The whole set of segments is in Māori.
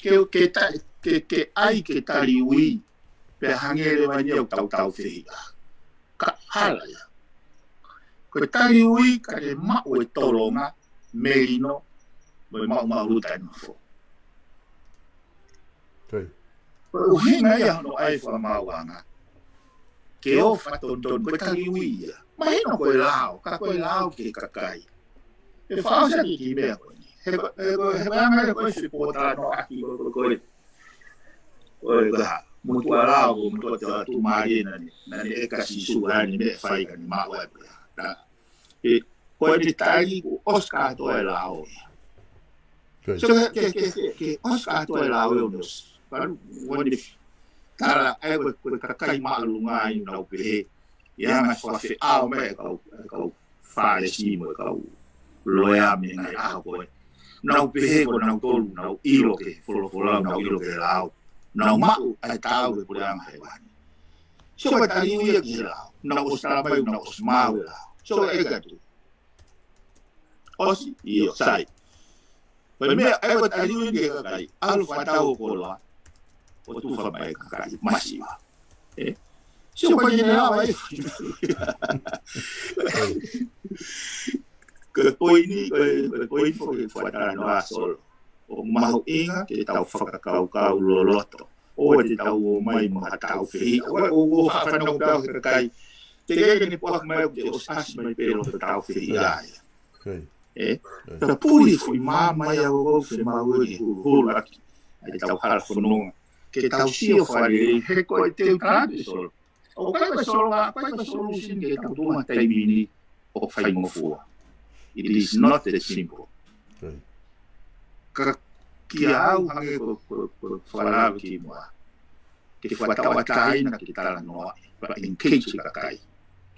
ke ai ke tali ui pe hangere wani au tau whia. Ka hala ia. Ko tali ui ka le mao e tolonga merino mo mau ruta no fo. O hinga ia no ai fa mauanga. Ke o faton ko tali ui ia. Ma hino ko lao, ka ko lao ke kakai. E fa sa ki me ko ni. He anga ko se pota no aki ko. Oi ga mutu ala o mutu tu mari na e ka si suani me fai ka ni ma wa ta. E ko di tali Oscar to e lao. So ke Oscar to e lao nos. Kan woni tala ai ko kakai ma lunga i no pe. Ya ma fa fe a me ko fa le si mo ko loya me na a ko. Na pe ko na tolu na ilo ke folo na ilo ke lao. Na mau ai tau e pura mai wani. So ka tali ui ki lao. Na ostra mai na osmau lao. So e ga tu. Osi io sai. Pe me ai ko tali ui ki kai. Alu fatau ko la. O tu fa mai kai masiva. So ko ni na ai. Ke poini fo ke fatara no asol. O mahu inga ke tau whakakau loloto. O te tau o mai maha tau whihi. O whanau tau ke kai. Te kei ni poak mai o te osasi mai pero te tau whihi ai. Pera puri fui mamai au o whi mauri hulaki. Ai tau hara whanonga. Ke tau sio whare he koe te utrati sol. O kai koe solution ke tau tunga taimini o whaingofua. It is not that simple. Kia au hange ko whalawe ki mua. Ke whatawatai na ki tala noa. But engage ka kai.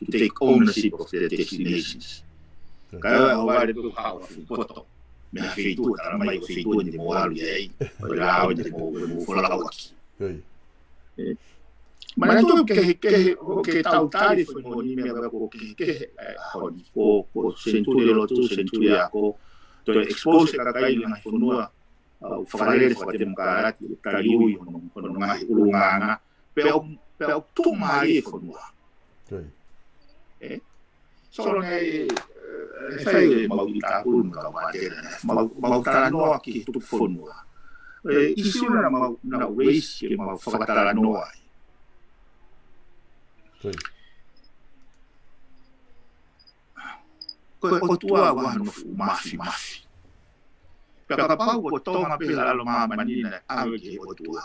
To take ownership of their destinations. Kaya au wale pe hawa poto. Me feitu tala mai feitu ni mo alu yei. O lao ni mo whalawaki. Ma tu ke tau tari foi mo ni me ko ke ko centuri lo tu centuri ako to expose ka kai na fonua o whakarere whate mkarati o tariui hono ngahi urunganga pe o tu maari e whanua. Soro nei whai mau i tāpuru mga wātera mau tara noa ki tupu whanua. Isi una na race ke mau whakatara noa. Koe o tua wahano mafi. Peka pau ko tonga pela alo manina awe ke o tua.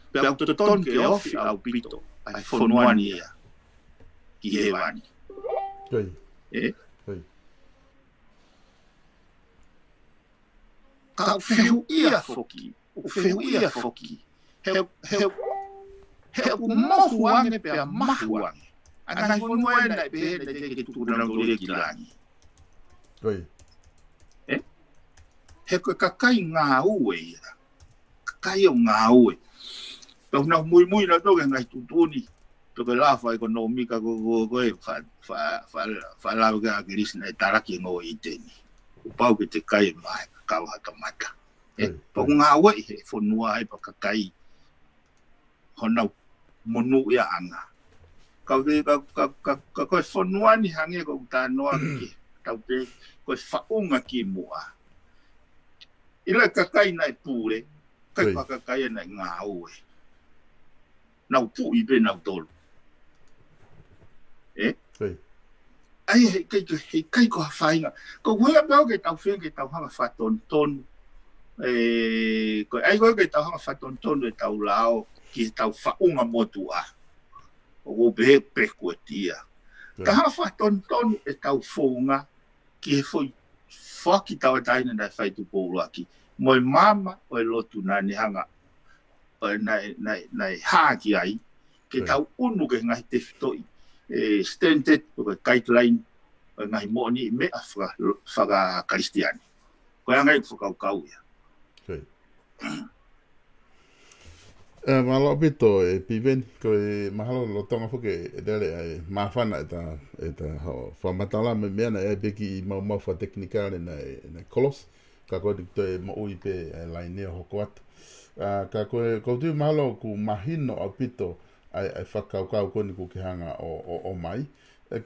Peka to ton ke ofi au pito ai fonuani ia ki hewani. Ka feu ia foki. He ku mohu ange pea mahu ange. Anai fonua ena pe le te tu na ngore ki langi. He koe kakai ngā ue ia. Kakai o ngā ue. Pau nau mui na toke ngai tutuni. Toke lafa e kono mika koe whalawe ka akiris na e taraki ngō i teni. Upau ke te kai mai kakau hata mata. Pau ngā ue he whanua e pa kakai. Honau monu ia anga. Ka koe whanua ni hange ko tānoa ki. Tau te koe whaunga ki mua. Ila kakai nai pure, kai kakai nai ngā ue. Nau pu i be nau tolu. Ai hei kai ko hawhainga. Ko huia pau ke tau whenke tau hanga whaton tonu. Ai koe ke tau hanga whaton tonu e tau lao ki tau whaunga motua. O behe pekua tia. Ka hanga whaton tonu e tau whaunga ki he foi whaki tau taina nai whaitu pōruaki. Moi mama o e lotu nani hanga o e nai hāki ai. Ke tau unu ke ngahi te whitoi. Standard o ke guideline o ngahi moni me a whaka kristiani. Koe angai whakaukau ia. Malo pito e piven ko e mahalo lo tonga foke e dele ai mafana eta ho fa matala me mena e beki mau fa technical na kolos ka ko te mo ui pe lai ne hoko atu ka ko tu malo ku mahino a pito ai whakaukau koni ku ke hanga o mai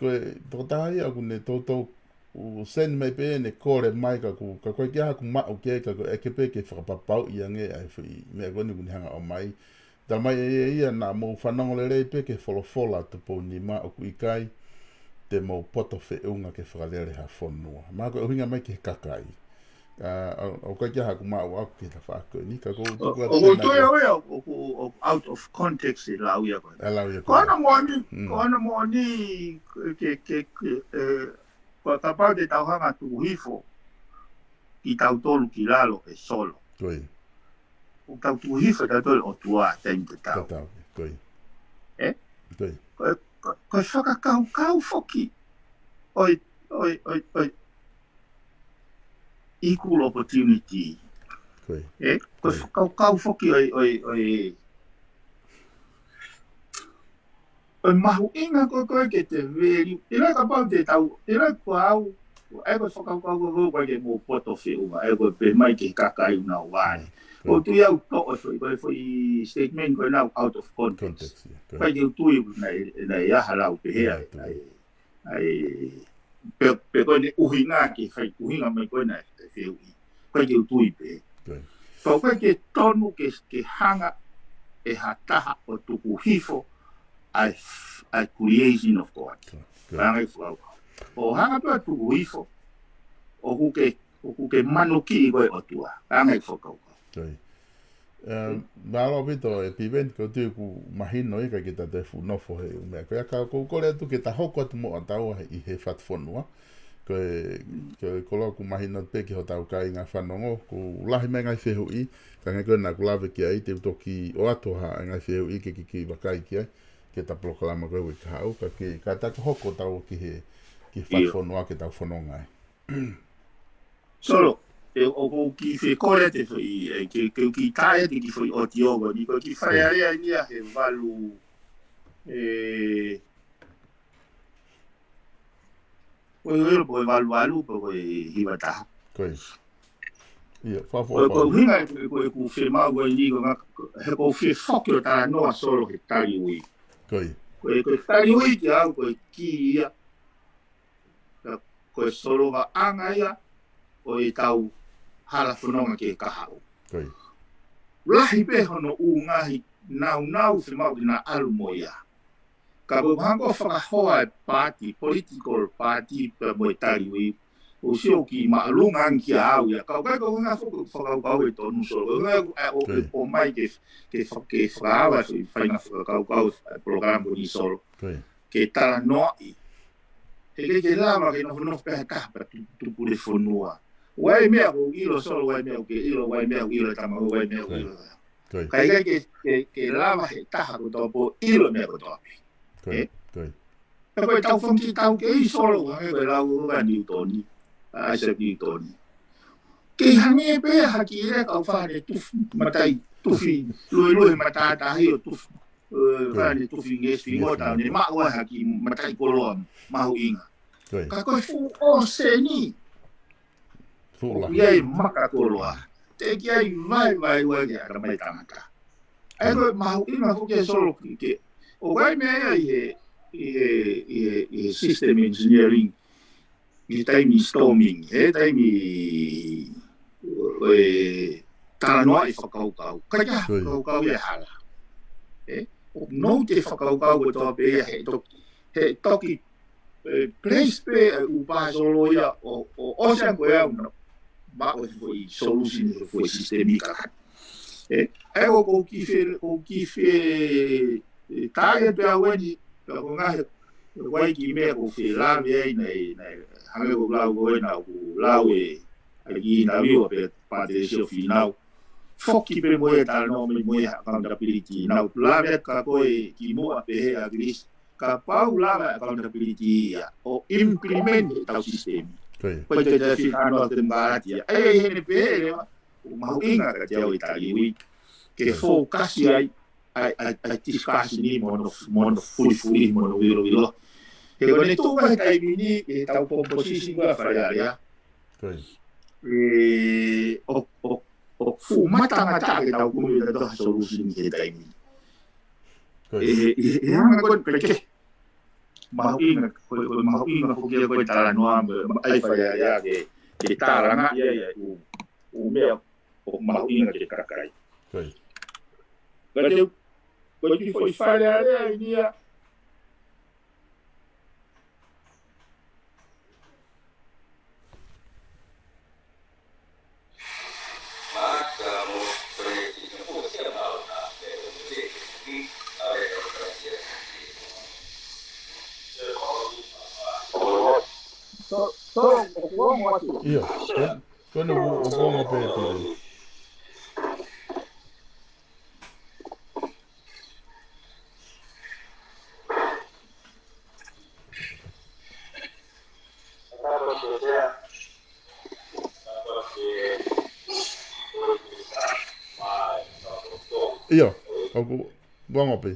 ko to tai aku ne toto u sen mai pe ne kore mai ka ko kia ku ma o ke ka ke pe ke whakapapau i ange ai whi me koni ku hanga o mai da mai ia na mo whanongo le pe ke wholofola te po ni ma o ku ikai te mo poto fe unga ke whakalere ha whonua. Mā koe uhinga mai ke kakai. O kai kia haku mā o aku ke ta whākoe ni. Ka kou tuku atu o toi oe o out of context e lau ia koe. Ko ana mo ni ko ka pau te tauhanga tu hifo ki tau tolu ki lalo e solo. Koe. O tau tu hifo ta tolu o tua teim te tau. Tatau, koe. Koe. Ko whakakau foki oi equal opportunity. Koe. Ko whakakau foki oi mahu inga koe ke te veri. Ira ka pau te tau, ira ko au, e ko whakakau koe ke mō poto whiunga, e ko pe mai ke kakai una wai. O tu iau to foi statement koe nau out of context. Pai te utui nei aha lau pe hea. Pe koe ne uhinga ke whai uhinga mai koe nei te whiui. Pai te utui pe. Pau koe ke tonu ke hanga e hataha o tuku hifo ai creation of God. Pangai whau. O hanga tua tuku hifo o kuke manuki koe o tua. Pangai whakau. Malo pito e piven ko tu ku mahino i ka kita te fu no fo he me ko ka ko ko le tu ke ta hoko tu mo atau i he fat fonua ko lo ku mahino pe ki hotau kai nga fanongo ku lahi me ngai fehu i ka ngai na ku lave ki ai te toki o ato ha ngai fehu i ki wakai ki ke ta proclama ko i ka au ka ta hoko tau ki fat fonua ke ta fononga solo o ki fe kore te foi ke ki tae te ki foi o tiogo ni ko ki fai area ni a he valu o valu po hibata ko ia fa ko hinga ko fe ma go ni go he ko fe fokio ta no solo ke tali ui ko tali ui ki au ko ki ia ko solo va anga ia o i tau hala whanonga ke kahau. Lahi pe hono u ngahi nau se mau na alu moia. Ka po hango whakahoa e party, political party pe mo tari ui. O sio ki maalunga ki au ia. Kau kai ko nga whakau e tonu solo. O mai ke whakahawa se whainga whakau program ni solo. Ke tala noi. Ke lama ke no peha kahpa tupu le whanua. Wai mea ko ilo solo wai mea ke ilo wai mea ilo tama wai mea ilo. Kai ke lava he taha ko topo ilo mea ko topi. Ka koe tau whanki tau ke i solo wange koe lau uga Newtoni. Isaac Newtoni. Ke hangi e pe haki ere kau whare matai tufi lui matatahi o tufi. Whare tufi ngesi ngota ne maua haki matai koloa mahu inga. Ka koe fu o seni. Ia maka koloa. Te kia i vai wai ke ara mai tangata. Ai koe mahu ina kuke solo ke. O wai mea i he system engineering. I taimi storming. He taimi talanoa i whakaukau. Kaia whakaukau i hala. O nou te whakaukau o toa pe he toki place pe upa solo ia o ocean koe au no. Ma o foi solution foi sistemika. E o ki fe tae pe aweni ko nga wai ki me ko fe la ve nei hange ko lau ko na ko lau e ai na viu pe pa de show final. Foki pe mo eta no me mo accountability na la ve ka ko ki mo pe a gris ka pau la accountability o implement tau sistema. Poi te fi hanno te mbarati ai hene pere ma inga ka te o itali che focus ai discuss ni mono fui mono viro e con tu vai dai mini e tau composition va fare area o fumatanga take tau kumi da doha solution ke taimi. Hanga ko kake mahuinga fukia ko tala noa ai fa ya ke tala nga ya u mea o mahuinga ke kakai. Gade ko ti foi falha dia. Iya, kan o gongo pe tire. Iya, o gongo pe.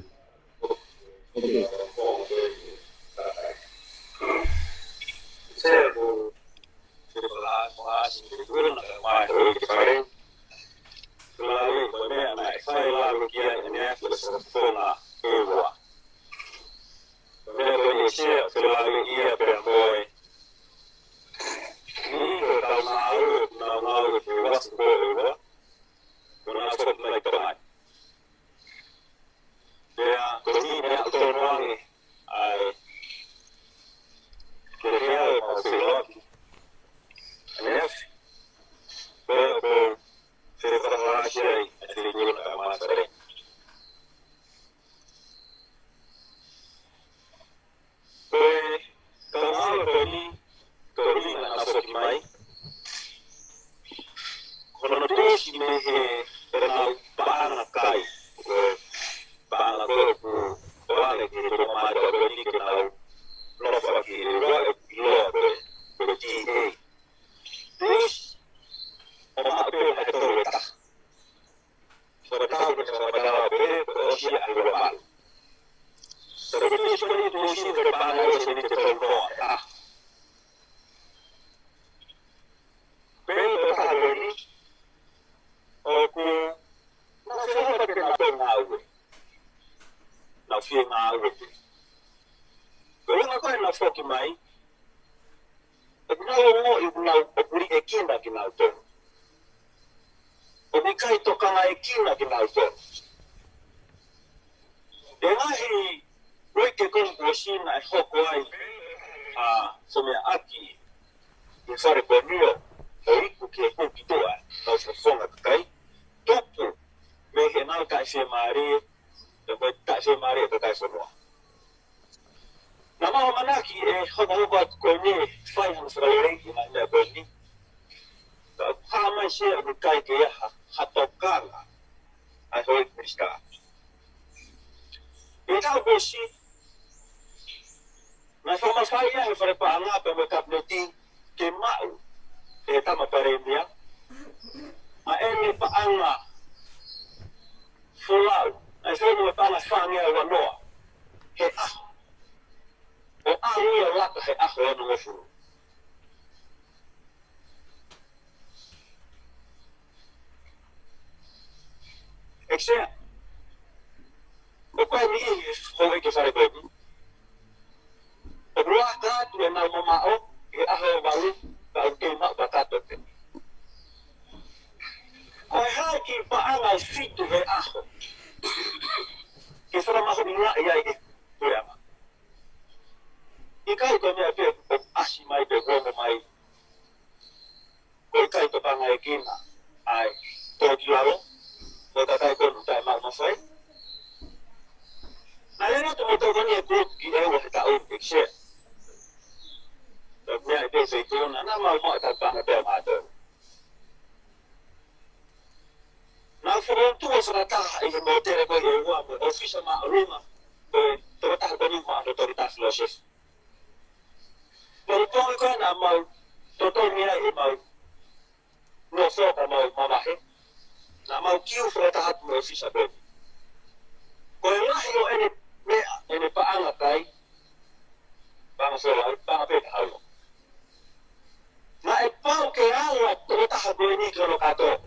Ma e pau ke ala to ta ha ni ke lo kato.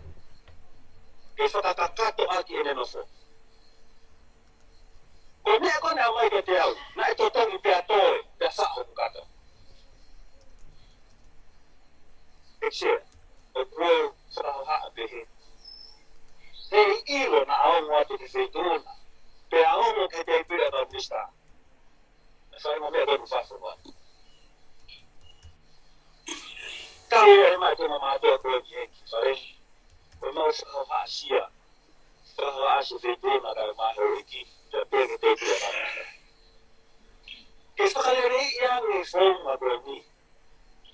Ke so ta kato aki ene no fo. Ko ne ko na mai ke te au. Na to to ni pe ato pe sa ho kato. Ekse. O ko sa ha be he. Hei ilo na au mo te se tuna. Pe au mo ke te pira da vista. Sai mo me do fa fo ba. Kau yang macam mana tu aku ni, sorry. Memang sehat sia. Sehat sia itu mana mahal lagi. Jadi kita tidak ada. Sekarang ni yang ni form apa ni?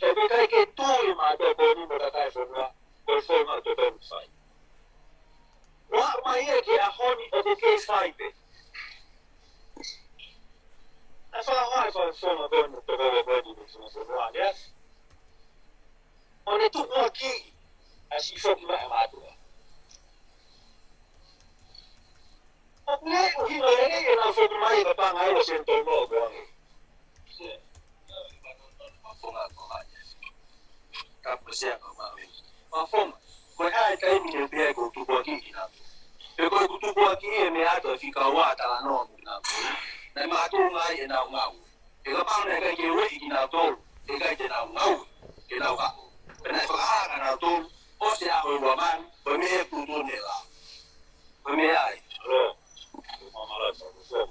Tapi kalau kita yang ada ni berada di form ada dalam sai. Wah mahal ke ahon ada ke sai be. Asal awal form ada ni berada di semua dia. On est tout manqué à s'y faire du mal à toi. Après, on dit, il y a un peu de mal, il va pas aller au centre de l'eau. Ma fome, ko ai kai mi ne pe ko tu ko ki na. Pe ko tu ko ki e me ato fi ka wa ta no na. Na ma tu ngai e na ngau. E ka pa ne ka ke we ki na to, e ka te na ngau. E na wa. Pena whakaanga na tō, o se aho ua man, o me e kuto ne la. O me ai. Ro, mamara sa kuso.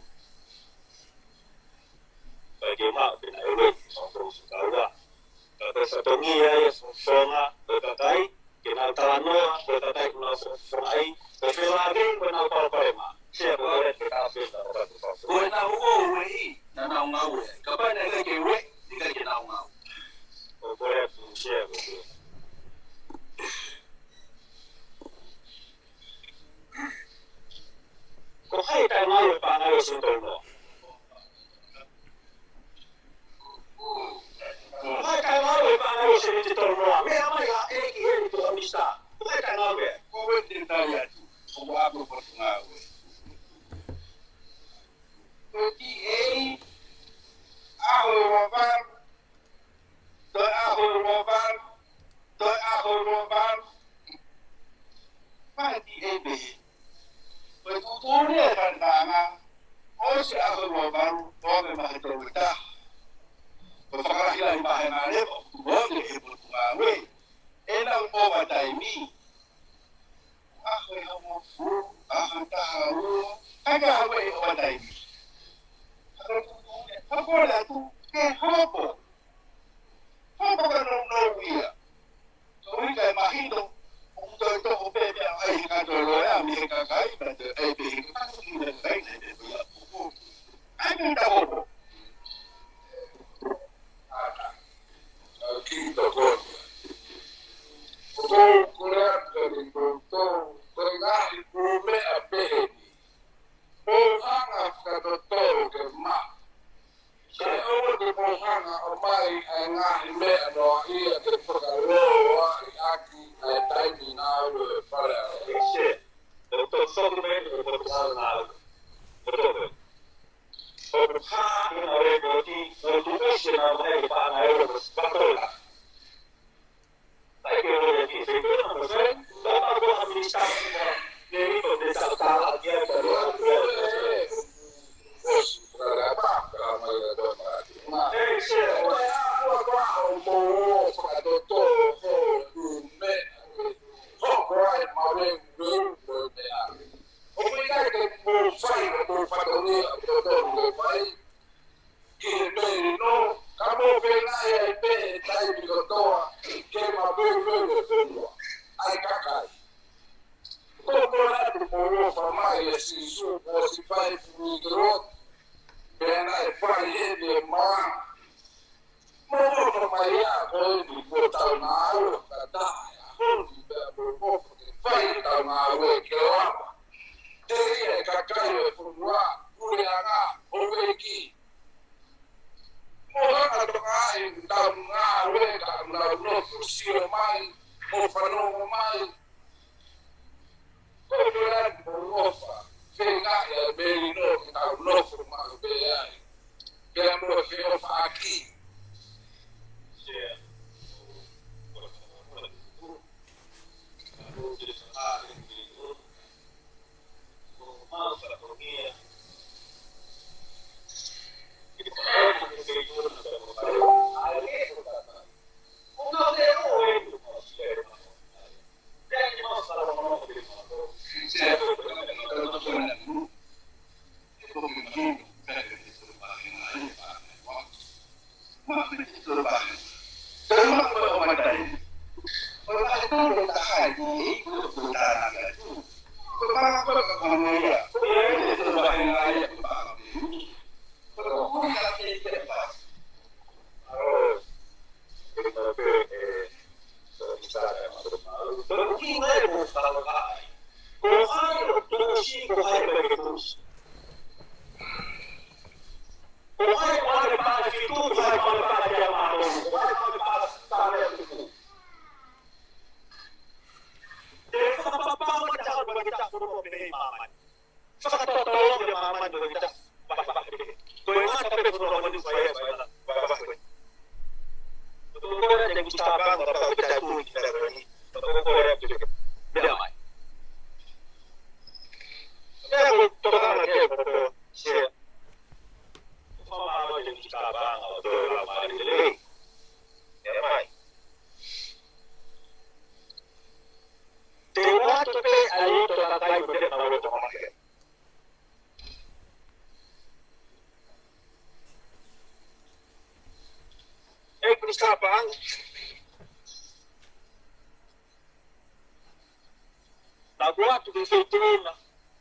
Pake maa pina ewe, santo usikawa. Kata sa tongi ai, songa, o tatai, kina talanoa, o tatai kuna songa ai, o whila ake, o na uparapare maa. Sia ko ore te kafe na o katu fafu. O e na uo ue i, na na unga ue. Kapai na ike ue, ika ke na unga ue. O kore sia ko ue. Ko hai tai mai pa ngai o sinto no. Hai tai mai pa ngai o sinto no. Me ama ya e ki e to amista. Hai tai mai ko we tin ta ya. Ko wa ko por nga we. Ko ti e a ho wa ba. Do a ho wa ba. Do a ho wa ba. Pa ti e be. Betutunya kandanga, o si ako baru o me mahitawita. Pagkakahila yung mahinanip, o di ibot ngawe. Enang o mataimi. Ako yung mafu, ako tao, kagawa yung mataimi. Ako tutunya, ako na tu, ke hopo. Hopo ka nung nauwiya. So, ikay mahito, kung ito ko bebe ang ay hikatoloya, may hikakai, but ay hikakai, ay hikakai, ay hikakai. Kita kon. Kau kuliah dari kau, tengah ibume apehi. Pohanga kata tol ke mak. Saya di pohanga omai engah me no ia ke perkara aki tai ni nawe para. Doktor Sogme doktor nawe. Betul. Obha ni ore boti motivation na mai pa na ore betul. Baik ore ki segera masai dapat ko administrasi ni itu desa utara dia kedua. Berapa kamu itu mati? Nah, Bena e pai ele ma mo ko mai a ko di ko ta na ro ka ta ya ko di ba bo ko pai ta na we ke wa te e ka ka e fu wa ku ya ga o we ki mo ga to ga e ta na we ka na no ku si o mai mo fa no mai ko do la bo fa Venga, el merino, no forma de ahí. Queremos que eu aqui. si ko hai pe ko si ko hai ma pa fitu ko hai ma pa ya ma ko hai ma pa ta le ku de fa pa pa ma ta ko ba ta ko ko pe ma ma fa ka to de ma ma do ta ba ba ko ma ta pe ko ma ni fa ya ba ba ko to ko ra de gusta pa ma pa ta tu ni ta ni to ko ra de beda mai eu tô falando aqui, se falar de trabalho, do trabalho dele, é mais. Tem outro que aí tô lá daí por dentro do outro market. É que está pagando. Na guarda do feituna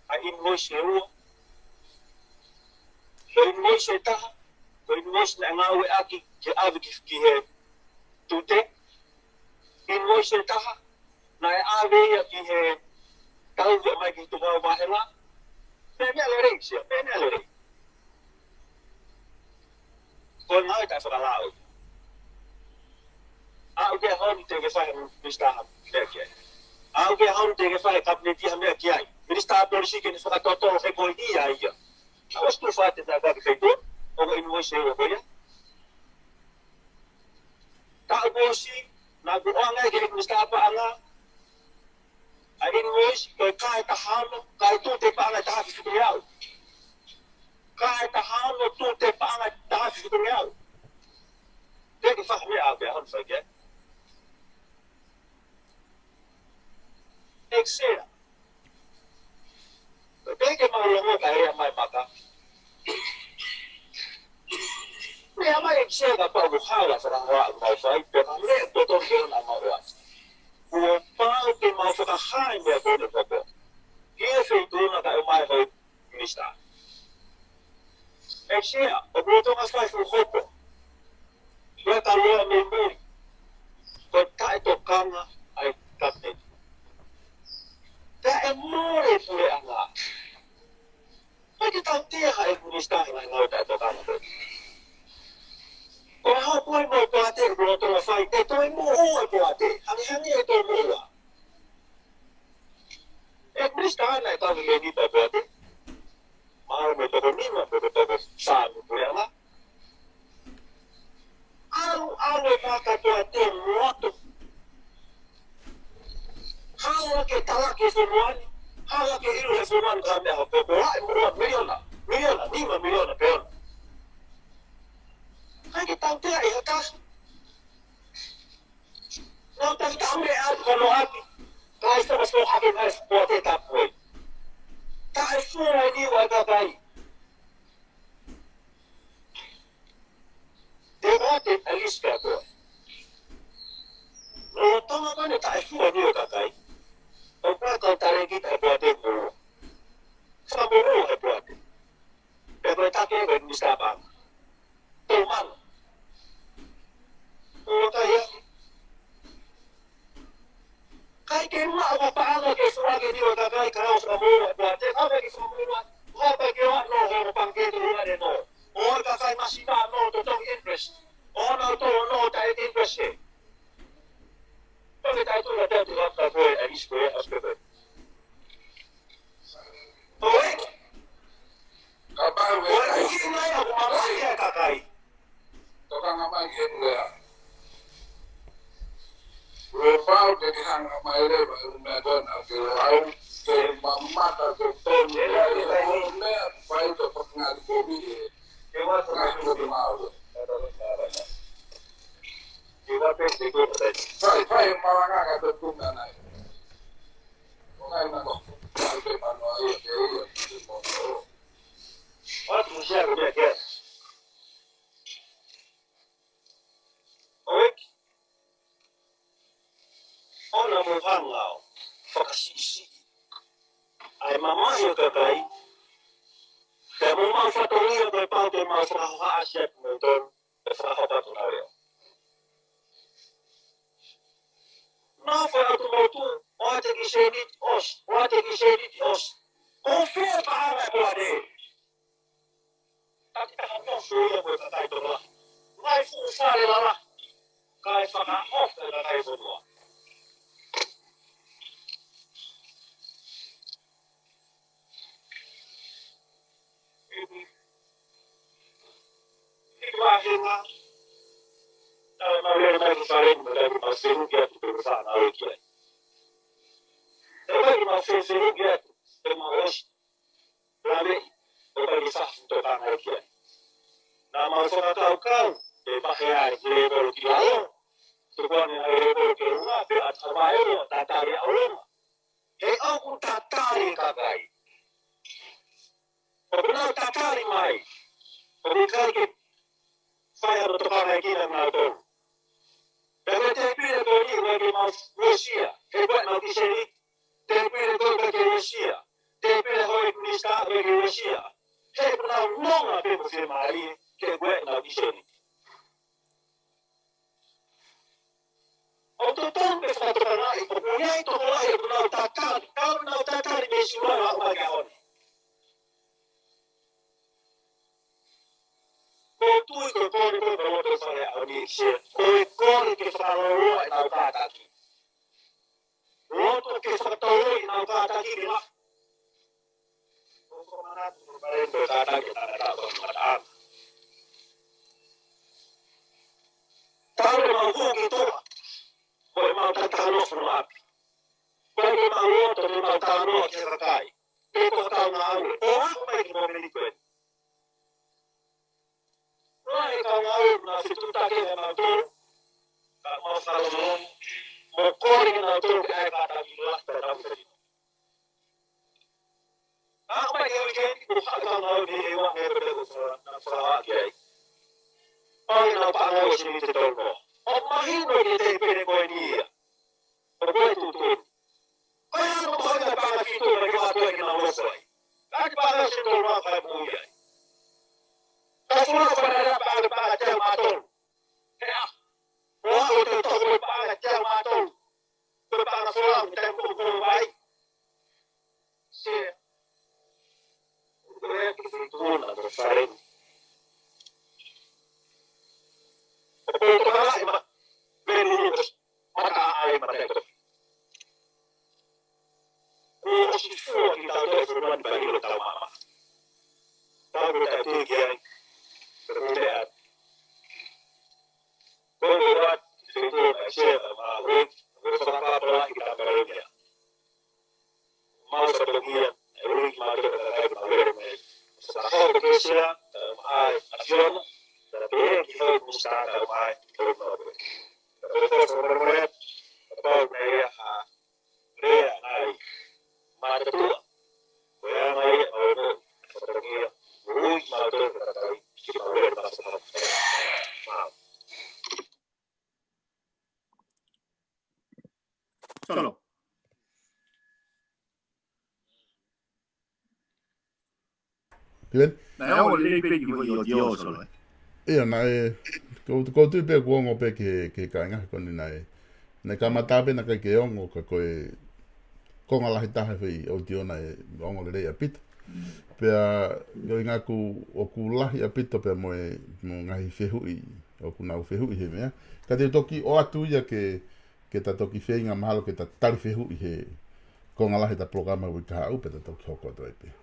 a invoice eu invoice ta ko invoice na ngawe aki ke ave ki he tute invoice ta na ave ya ki he tau de mai ki tu ba hela pene ale sia pene ale ko na ta fa la au ke hon te ke fa ni sta ha ke au ke hon te ke fa kap ne ti ha me ki ai Ele está perseguindo essa total recolhia aí. Eu estou fazendo da gaga feito, ou em você eu vou já. Tá você na buanga que ele está para lá. Aí você que cai tá ralo, cai tudo te para tá ficar. Cai tá ralo tudo te para tá ficar. Tem que fazer a ver, não sei que. Excel. Tem que malongo kaya mai mata. Minha mãe chega para o ralo para lá, mas aí pela lei do dono na mão. O pau que mal fica raio meu do povo. Que feito na da mai vai mista. É cheia, o bruto mas faz o roubo. Vai tá lá mesmo. Vai tá tocando aí tá bem. Tá é more por lá. Mas que tal terra é bonita lá na outra tocando. O hau poi mo ko ate ko to fai te to mo o ko ate. Ani e to mo. E bonita na ta me ni ta ko ate. Ma me to ni ma to to sa ko ya la. Au e pa ka to ate moto. Hau ke tala ke so mo. Hau ke iru so mo ka me ha ko ko ai mo miliona. Miliona ni ma miliona pe. Ai que tal te ai ka. Não tá ficando real com o aqui. Tá isso mas o aqui mais pode tá foi. Tá isso aí o agabai. Debate a lista agora. Não tô agora tá isso aí o agabai. O pra contar aqui tá pode não. Saboro é pode. É vai tá que vai me escapar. Tomando. O tá aí. Kai ke ma o pa ke so ke ni o ka kai ka o sa mo pa te ka ke so mo o pa ke o no o pa ke tu na no o ka kai masina no to interest o no to no ta interest pa ke ta tu na te tu ka ko e is ko as ke oi ka ba we ai ki na ya ma ya ka kai to ka ma ke le Reparo que hang mai le na don ke au ke mamma ta ke to ni la le me pai to pakngal ko bi ke wa to ko ma au ke wa pe se ko pai ma nga ka to ku na nai ko ngai na ko ke ma no ai ke ko wa tu se ko ke oi ona mo hangao fakasisi ai mama yo kakai te mo ma fa to yo ko pa to ma fa ha shep mo don fa ha pa to na yo na fa to mo tu o te ki se ni os Confia para a glória. Tapi tak ada suya buat kata itu lah. Ngai fusar lah. Kai fana off dengan kai semua. Ibahinga. Dalam hal ini saling menjadi masing dia berusaha naik dia. Tapi masing dia terus lalu bagi sah untuk naik dia. Nama seorang kau dipakai label dia. Tuan yang label dia rumah berat terbaik tatari orang. Aku tatari kagai. Pernah tatari mai. Berikan kita saya bertukar lagi dan menonton. Dengan TP itu ini bagi Rusia, hebat nanti sini. TP itu bagi Rusia, TP itu Indonesia bagi Rusia. Saya pernah ngomong apa musim hari hebat nanti sini. Untuk tahun besar terkenal itu punya itu mulai benar takar, kalau benar takar di Suria bagi orang. Kau itu kau itu bawa bersama Indonesia. Kau itu selalu nak kata lagi. Waktu kita tahu nak kata lagi bila. Kau mana berbalik berkata kita ada bermataan. Tahu mampu gitu. Kau mampu tahu semua. Kau mampu tahu kita kai. Kau tahu nak. Oh, aku lagi memiliki kau. Wahai kau ngawur nasi tutak yang natur, tak mau salah mau kori natur kayak kata bilah dalam diri. Apa yang weekend bukan kau ngawur di hewan yang berbeda dengan kiai. Orang nampak ngawur sini tertolong. Oh mahin lo di TP kau ini ya. Berbuat tutur. Kau yang mau yang pangas itu mereka waktu yang ngawur saya. Lagi pangas itu orang kayak punya. Semua kepada para jam matul. Ya, orang itu tahu para jam matul. Berpara seorang tempoh baik. Si, mereka itu nak bersaing. Untuk apa? Beri mata air mereka. Kursi semua kita ada firman bagi utama. Tahu tak tinggi. Perbedaan. Kau buat itu Malaysia, Malaysia, bersama kita berada. Mau sebagian, ini malu terkait Malaysia. Setelah Malaysia, nasional, tapi kita mustahil terbaik terbaik. Betul sebenarnya, betul Maya naik, mana tu? Maya naik, betul sebagian, rugi malu terkait. Solo. Bien. Na o le pe ki yo dio solo. Ia nai ko tu pe ko ngo pe ke kainga ko ni nai kamata pe na ke ongo ka koe ko ngala hita he o dio nai ongo le ya pit. Pea yo inga ku o ku lahi a pito pe mo ngahi fehui o ku nau fehui he mea ka te toki o atu ia ke ta toki feinga mahalo ke ta tali fehui he ko ngala hita programa wi ka au pe ta toki hoko to pe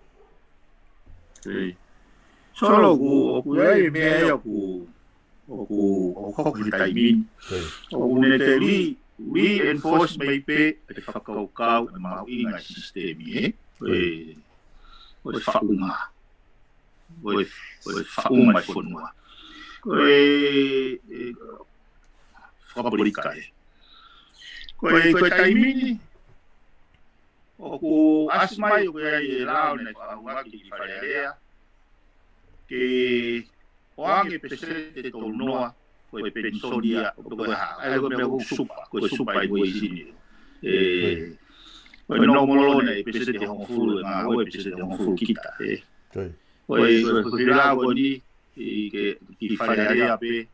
solo ku ai me o ku hoki taimin o ne te we enforce mai pe te whakaukau e mau inga sistemi Oe whaunga. Oe whaunga mai whanua. Oe whakaporika e. Koe taimini. O ku asmai o koe ai e lao nei whaungaki ki wharearea. Ke oange pesete te tolu noa. Koe pensonia o koe haa. Ai koe mea supa. Koe supa i koe isini. Koe no molone e pese te hongo fulu e maa oe pese te hongo fulu kita e. Koe whilau koe ni ki wharearea pe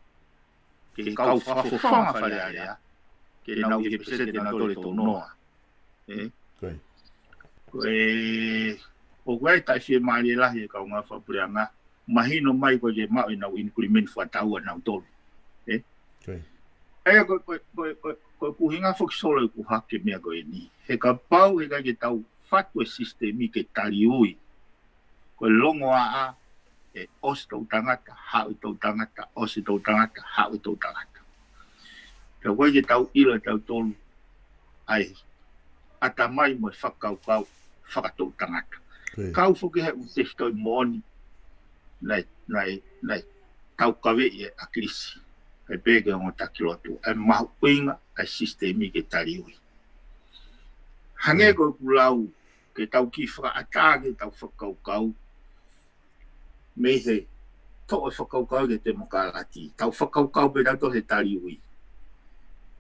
ke kau whawhawhanga wharearea ke nau i pese te natore tō noa. Koe o wai tai fie mai la he ka nga fa prianga mahino mai ko je ma ina increment fa tau na tolu ai ko ku hinga fo solo ku hakke me ko ni he ka pau he ka ke tau fatwa sistemi ke taliui ko longo a e osto tangata ha to tangata osto tangata ha to tangata te ko ke tau ila tau tolu ai ata mai mo whakau whakatou tangata. Kau whuki he u te stoi mooni nei tau kawe i a krisi. Hei pēke o ngā takilotu. Ai mahu inga ai sistemi ke tariui. Hange koe kulau ke tau ki whakaata ke tau whakaukau. Me he to'o whakaukau ke te mokarati. Tau whakaukau pe tau he tariui.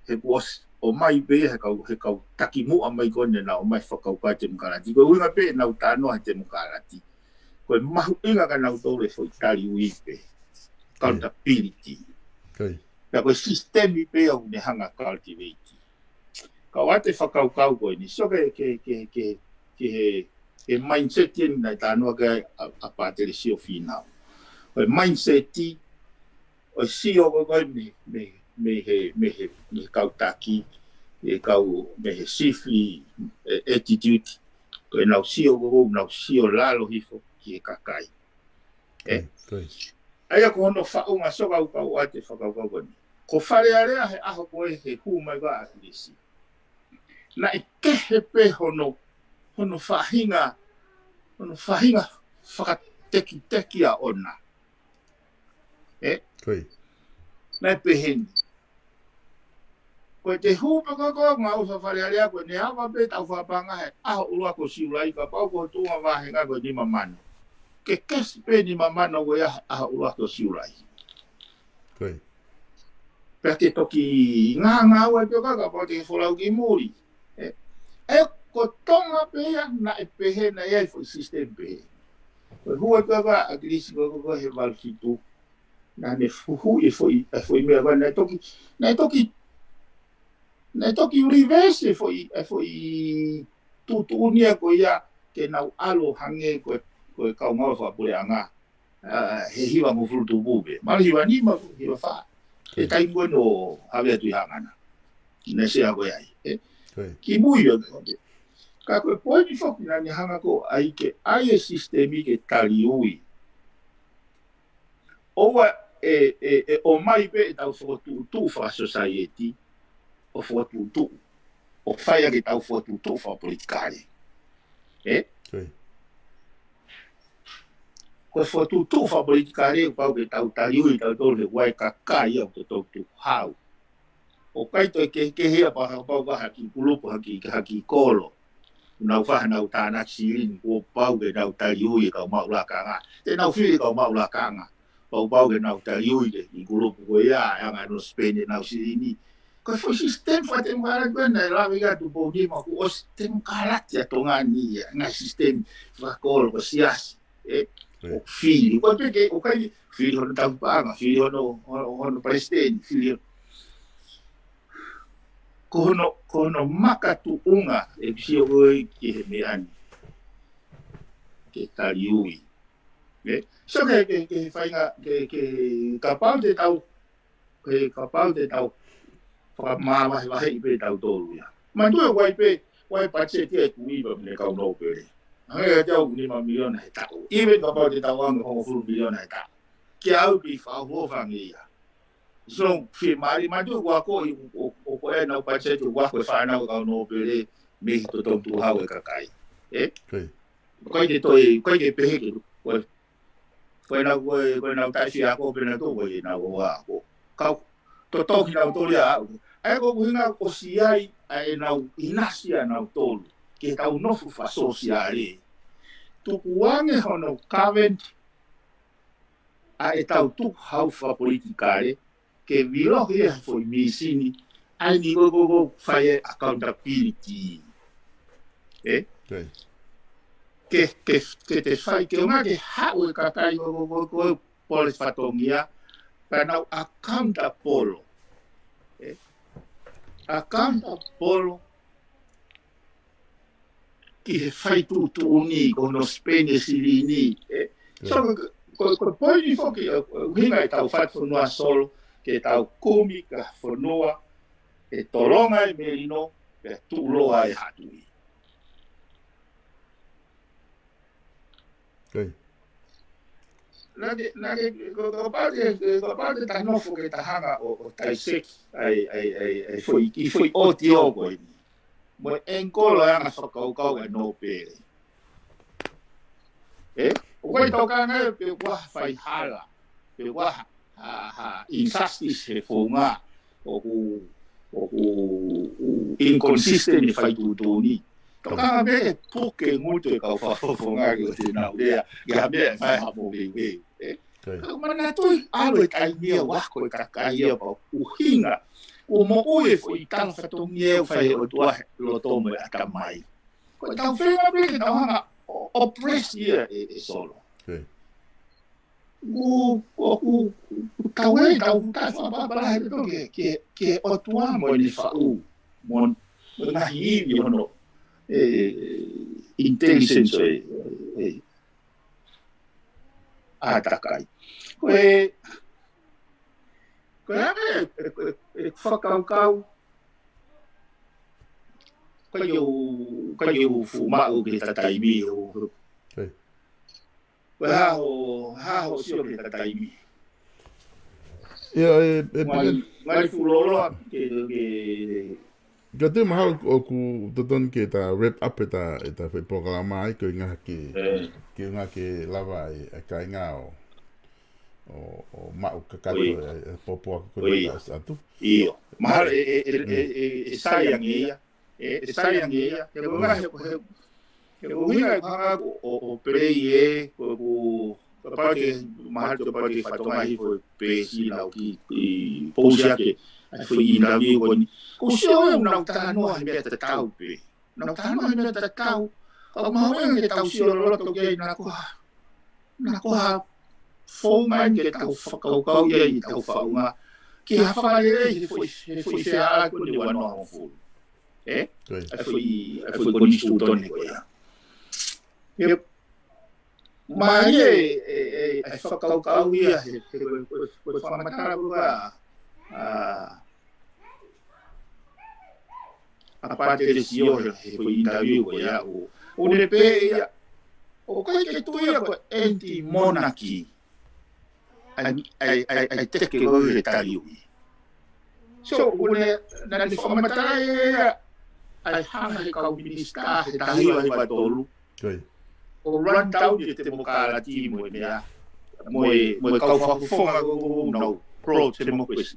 He kuos o mai be he kau taki mo mai kone na o mai whakauka te mukarati. Ko unga pe na utanoa te mukarati. Ko mahu inga ka nau tole fo itali ui pe. Accountability. Ka ko sistemi pe au ne hanga cultivate. Ka wate whakaukau koe ni. So ke mindset yen na tanoa ka a pātere sio whinau. Ko mindset ti o sio koe me he kau taki e kau me he sifi attitude ko e nau sio go nau sio lalo hifo ki e kakai ai ko no fa uma so kau ate fa kau ni ko fare area he aho ko he hu mai ga atisi na e ke he pe hono fahinga fa teki a ona na pe hen ko te hupa ko nga usa fariaria ko ne ava pe tau fa panga he a ulua ko siulai ka pau ko tunga va henga ko ni mamano ke kes pe ni mamano ko ya a ulua ko siulai pe ke toki nga wa pe ka pa te folau ki muri e ko tonga pe ya na e pe he na ya fo system pe ko hua ka ba agrisi ko he val fitu na ne fu e foi me va na toki reverse foi tutunia ko ia ke nau alo hange ko ka ngau fa puleanga he hiwa mo frutu bube mal hiwa ni ma hiwa fa e tai no ave tu hangana ne se ago ai ki muio ka ko poi fo na ni hanga ko ai ke ai sistemi ke taliui o o mai pe tau fo tu fa society o fotutu o fai que tau fotutu fa politicare ko fotutu fa politicare o pau que tau taliu tau tole wai kakai o to tu hau o kai to ke he pa pau ka haki kulupu haki kolo na fa na utana sirin o pau que tau taliu ka maula kanga te na fi ka maula kanga pau que na taliu i kulupu ko ya anga no spende na sirini ko foi sistem fa tem para na la viga tu podi ma ko sistem kalat ya tongani ya na sistem fa kol ko sias o filho ko pe o kai filho no tampa filho no presidente filho ko no maka tu unga e sio ki me ani ke taliui so que fainga que capaz de tau fa mama va hei pe tau tolu ya ma tu wai pa che te ku i ba ne ka no pe ai ja u ni ma milion hai tau i be ka pa te tau ang ho fu milion hai tau ki au bi fa ho fa ngi ya so fi mari ma tu wa ko o ko e na pa che tu wa ko fa na ka no pe me to tu ha we ka kai ko ke to ko ke pe ke ko na ta si a ko pe na to ko na wa ko ka to ki na to ya ai ko hinga ko siai ai na inasia na tolu ke tau no fa sociale tu kuange hono kaven ai tau tu hau fa politikare ke vilo he foi misini ai ni go fai accountability ke te fai ke nga ke hau ka kai go polis fatongia para accountable accountable ki he whai tūtūni ko no Spene Sirini. So, ko poini whoki hinga tau whaiwhanua solo, ke tau kumi ka whanua, e toronga e merino, e tūloa e hatui. Nage, ko parte ta nofo ke ta hanga o taiseki, ai foi o ti o koe ni. Mo enkolo anga whakaukau e no pere. O koe toka ngai pe waha whai hala, pe waha injustice he whonga, o ku inconsistent e whai tūtūni. Toka nga me puke ngutu e kau whawhonga ki o te nau rea, ki ha mea whai hapo wei. Mana tui alo e tai mea wako e kakaia pa uhinga, o mo oe fo i tala whatongi e whai o tuahe lo tomo e atamai. Ko tau whenga peke tau hanga oppress ia e solo. Tau e tau tai whapapala he to ke o tua mo ni whau, mo ngahi iwi hono intelligence e atakai. Koe ame e whakaukau, koe iu fumau ke tataimi o. Koe haho sio ke tataimi. Ngai fulolo ke Ka te maha o ku toton ke ta wrap up e ta whai programa ai ko inga ke inga ke lava e ka inga o mau kakato e popo a kore ka atu. Iyo. Maha e sayang ia. E sayang ia. Ke unga he uhinga kanga o perei e ko pake maha to pake whatonga hi fo pesi lau ki pousia ke foi interview con kusio una tanoa he mea tatau pe na tanoa he mea tatau o mahoe ke tau sio loto ke na koha fonga ke tau whakaukau ia i tau whaunga ki hawhai e foi se a ko ni wanoa o fu foi con istu tone ko ia mai e whakaukau ia ko whamatara kua a parte de sio he foi interview ya o ne pe ya o kai ke tu ya ko anti monarchy ai te ke go e tariu so o ne na de forma tai ai hanga ka o minister he tariu ai ba tolu o run down te mo ka la ti mo ya mo ka fa fonga go no pro democracy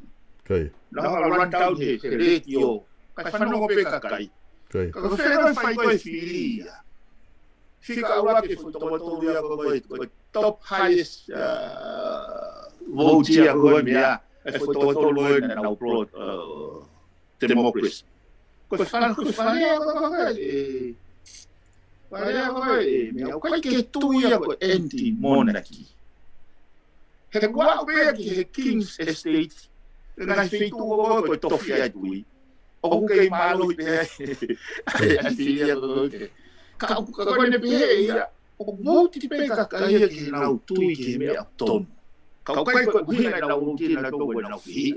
na run down he radio kai whanongo pe kakai. Ka whenua whai koe whiria. Whika aura ke whutomotoru ia koe top highest vote ia koe mea e whutomotoru e na pro democracy. Koe whanea koe mea koe ke tu ia koe anti-monarchy. He kua pea ki he King's Estate ngai whitu koe tofi ai tui. O kei malo i pe ai filia ko ke ka ko ne pe ia o moti te pe ka ia ki na tui ki me ton ka kai ko hina na uti na to na fi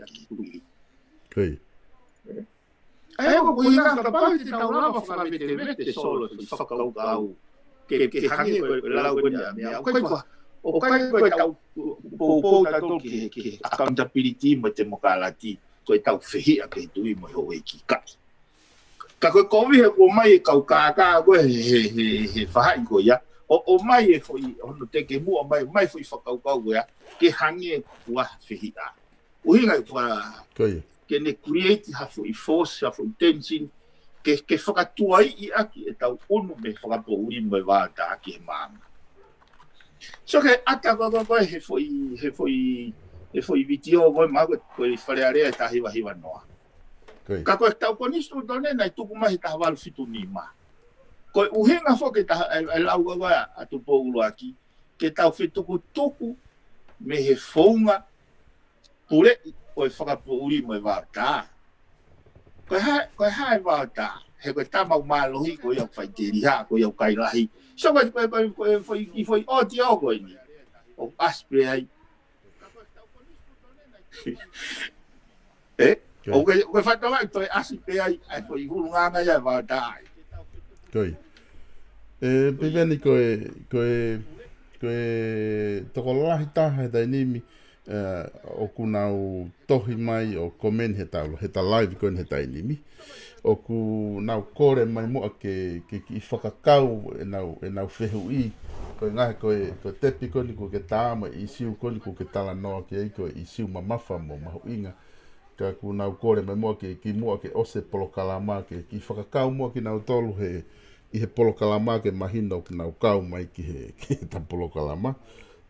kai ai ko hina ka pa ti na la fa fa te mete solo fa ka au ke hangi ko la ko nya me o kai ko ta po ta to ki accountability mo te mo kalati ko tau fehi a ke tui mo ho e ki kai ka ko kovi he ko mai kau ka ko he fa ko ya o mai e foi ono te ke mu mai foi fa kau ya ke hangi wa fehi a o hinga fa ke ne create ha foi force ha foi tension ke fa tu ai i aki e tau unu me fa po uri mo va ta ki mang so ke ata ko he foi video ko ma ko fare area ta hiwa noa ka ko tau ko nisto done na tu kuma ta wal fitu ni ma ko uhinga fo ke ta lau ko a tu po ulo aki ke tau fitu ko tuku me he fonga pure ko fa po uri mo va ta ko ha va ta he koe tamau mālohi koe au whaiteri ha, koe au kairahi. So koe foi o te o koe ni. O aspre ai. O koe whatonga i toi aspre ai, ai koe i huru nganga ia wā tāi. Koi. Piveni koe toko lahi taha he tainimi o kunau tohi mai o komen he ta live koe he tainimi. O ku nau kore mai mua ke i whakakau e nau whehu i koe ngahe koe tepi koni ko ke tāma i siu koni ko ke tala noa ke ei koe i siu mamafa mo mahu inga ka ku nau kore mai mua ke ki mua ke ose polokalama ke ki whakakau mua ki nau tolu he i he polokalama ke mahino ki nau kau mai ki he ta polokalama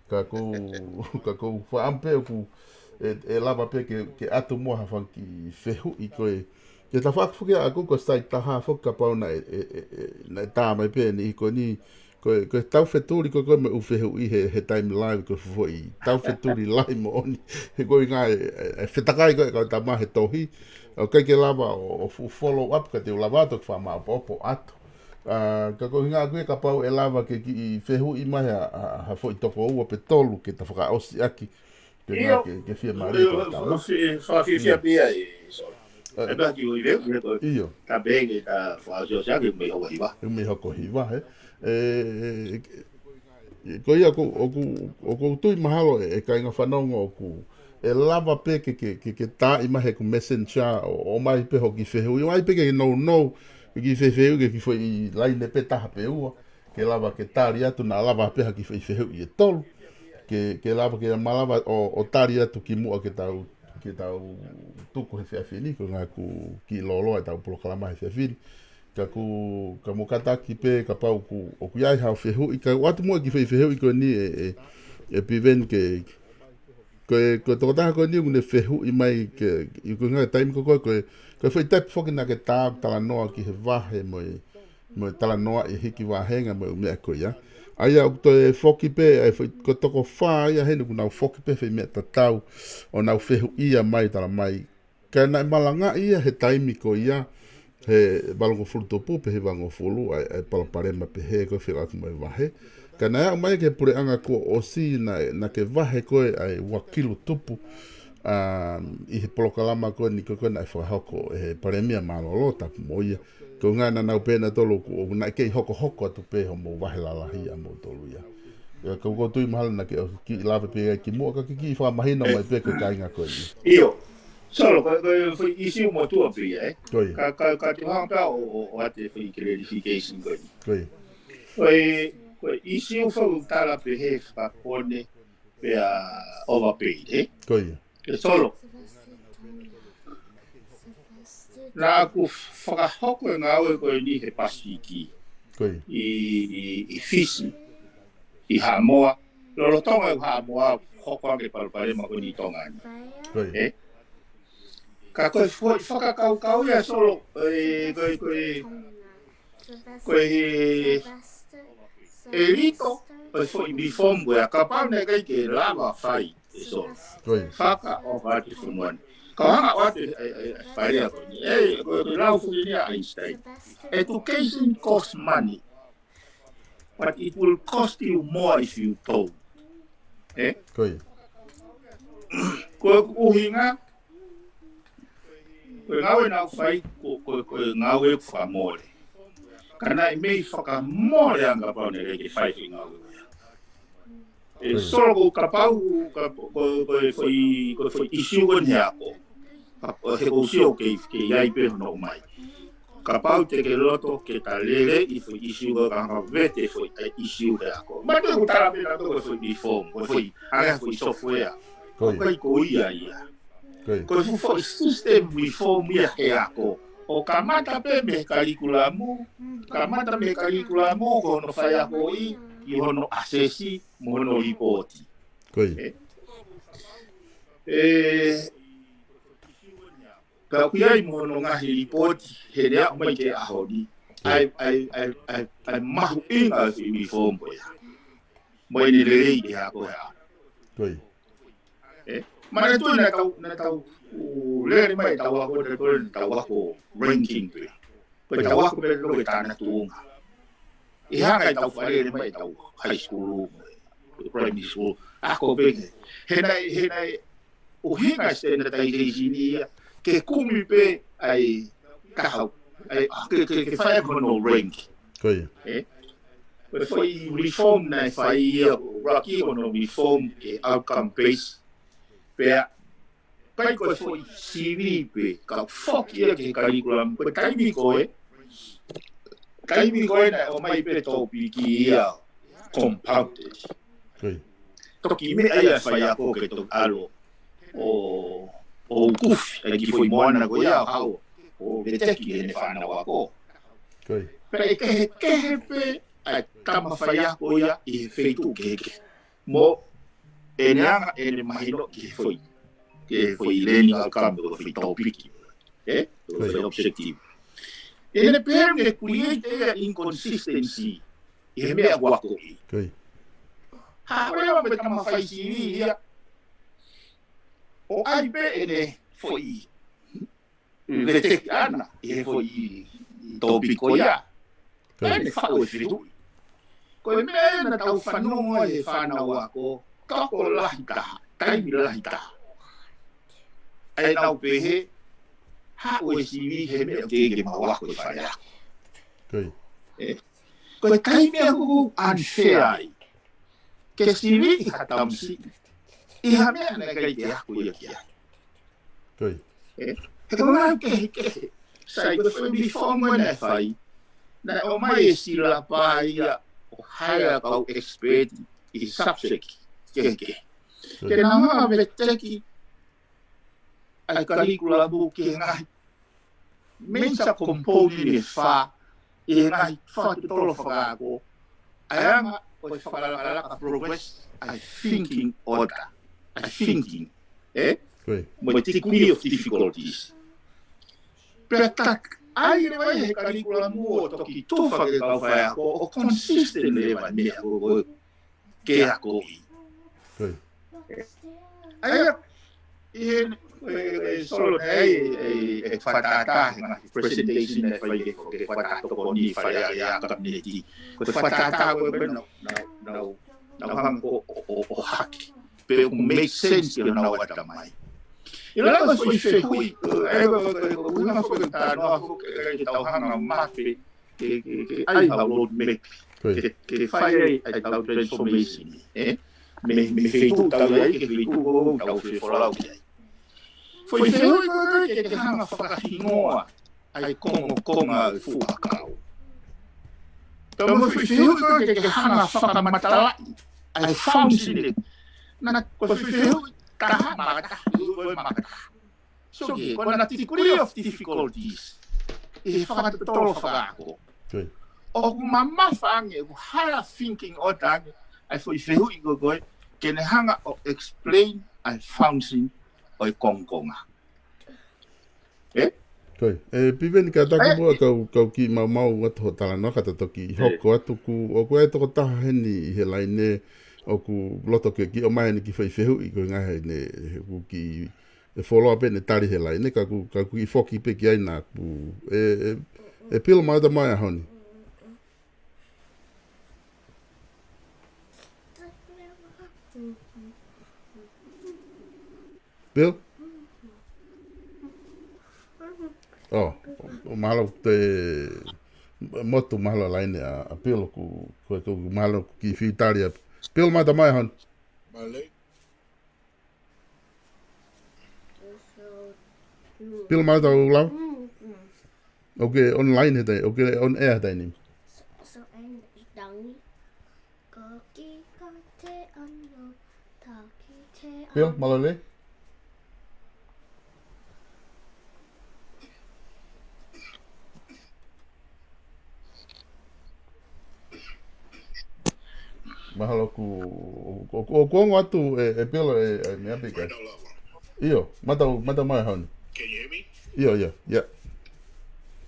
ka ku whaampe o ku e lava pe ke atu mua hawhan ki whehu i koe ke ta whakfuki a kuko stai taha whuka pau na e tā mai pe ni ko ni ko tau wheturi ko me uwhehu i he time live ko fufo i tau wheturi lai mo oni he koi ngā e whetakai ko ta mahe tohi o kai ke lava o follow up ka te ulavato kwa maa popo atu ka ko ngā koe ka pau e lava ke ki i whehu i mai ha fo i toko ua pe tolu ke ta whaka osi aki ke fia mari ko ta ma fia bia e so e ba ki o i veo ko ta bege ta fazio sa ke me hoko hiva he ko ia ko tui mahalo e ka inga whanonga o ku e lava pe ke tā i mahe ku messenger o mai pe hoki whehu i mai pe ke no ki whewheu ke fo i laine pe taha pe ua ke lava ke tāri atu na lava pe ha ki whewheu i e tolu ke lava ke malava o tāri atu ki mua ke tau tuku he whiawhini ko ngā ku ki loloa e tau polokalama he whiawhini ka mokataki pe ka pau o ku iai hao whehu i ka watu mua ki whehu i ko ni e piven ko tokotaha ko ni ngune whehu i mai i ko ngā taimi ko koe whai tepi whoki na ke tā tala noa ki he wahe mo tala noa i hiki wahenga mo umea ko ia aia o to e whoki pe ko toko wha ia henu ku nau whoki pe whai mea tatau o nau whehu ia mai tala mai ka nai malanga ia he taimi ko ia he balongo fulu topu pe he vango fulu ai palaparema pe he ko whiratu mai wahe ka nai au mai ke pure anga ko osi na ke wahe koe ai wakilu tupu i he polokalama koe ni koe nai whahoko he paremia malolo tapu moia ko ngā na nau pēna tolu o nai kei hoko atu pe ho mo wahe lalahi a mo tolu ia ko tui mahala na ke ki lawe pe ki mua ka ki whamahina mai pe ko kainga koe iyo solo ko isi mo tua pe ka te hanga o ate for clarification ko isi o fo tala pe he fa pone pe overpaid ke solo na ku whakahoko ngā ue koe ni he pasiki i fisi i Hamoa lorotonga u Hamoa hoko ake palparema koe ni tonga ni ka koe whakakaukau ia solo koe e rito koe fo i reform koe a kapane kai ke lava whai e solo whaka o vati whunuani Kahanga wate wharia koe ni, koe lau fuki ni a Einstein. Education costs money, but it will cost you more if you told. Koe uhinga, koe ngawe nau whai, koe ngawe whamore. Kana i mei whakamore anga paune reke whaifi ngawe. E solo ko kapau, koe whai isiu koe ni ako. He ko sio ke iai pe no mai ka pau te ke loto ke ta lele i fu issue ga ga vete fu issue ga ko ma te utara pe na to fu reform fu aga fu software ko ia ko fu system reform ia he ako o kamata pe me curriculamu ko no fai ako i hono assessi mo no ripoti ka kuiai mono ngahi ripoti he rea mai ke ahori ai mahu inga fi reform ya mai ni lei ke ako ya mana tu na tau le mai tau ako ranking pe Koe tau ako pere loke tāna tuunga. I hanga I tau whare mai tau high school, primary school. Ako peke. Henai, o hinga stena tai reisinia, ke kumi pe ai kahau. Ke whaia kono rank. Koe. Koe whai reform nai whai raki ono reform ke outcome based. Pea, pai koe whai CV pe, ka whokia ke curriculum, koe kaimi koe na o mai pe topi ki ia compounded. Koe. Toki me ai a whai ako ke tok alo o kufi, ai ki whai moana koe ia hao, o veteki ene whanau ako. Koe. Pea e kehe pe, ai kama whai ako ia I he wheitu keke. Mo, ene anga ene mahino ki he whai. Ke whai learning outcome ko whai topiki. Whai objective. Ene pēr me create a inconsistency. I he mea wako I. Koe. Harewa me kama whai siwi ia. O ai pe ene whai. Veteki ana. I he whai topiko ia. Ene whao e whirui. Koe mea na tau whanonga e whanau ako. Kako lahi taha. Taimi lahi taha. Ai nau pehe. Hao e siwi he mea tege mawako e whare ako. Koe. Koe kai mea kuku unfair ai. Ke siwi I hatamsi. I ha mea na kai te aku ia ki ai. Koe. He kona kehe. Sai koe whai reform wena e whai. Na o mai e sila pā ia o haia kau expert I subject kehe. Ke na maa veteki ai curriculum ke ngai. Mensa component e wha I ngai wha te tolo whakaako. Ai anga o te whakalaka progress ai thinking order. Ai thinking. Koe. Mo te degree of difficulties. Pea tak ai rewa he curriculum o toki tofa ke kau whaako o consistent rewa mea ko ke ako I. Koe. Ai solo nei e fatata na presentation e fai che fatata con I fai a community ko fatata ko no hango o haki pe o make sense you know what mai e la cosa foi hui una cosa no che tau hanga mape che ai road map che fai ai tau transformation me fei tu tau ai che fei tu tau fei folau Foi feo que hanga whakahinoa ai konga fuakau. Tau mo foi feo que hanga whakamatala ai whaunsinek. Nana koe foi feo taha makata, koe makata. So ke, koe na degree of difficulties e whakatolo whakako. O ku mama whange, ku higher thinking o tange, ai foi feo I koe, ke ne hanga o explain ai whaunsinek. Oi kongonga. Koe. Piveni ka taku mua kau ki mau atu ho tala noka ta toki hoko atu ku o koe toko taha heni I he laine o ku loto ke ki o mai ni ki whaiwhehu I koe ngahe ne ku ki e follow up ne tari he laine ka ku I whoki pe ki aina ku e pilo mai da mai a honi. Bill? Oh, o mahalo te motu mahalo laine a Bill ku mahalo ki whitaria. Bill mai ta mai hon. Malay. Bill mai ta ulau? Okay, online he tai, okay, on air tai ni. So anh đắng có kí có thể ăn yo thà kí thể Bill, malole? Mahalo ku o kongo atu e pelo e me apika. Io, mata mai hon. Can you hear me? Io, yeah.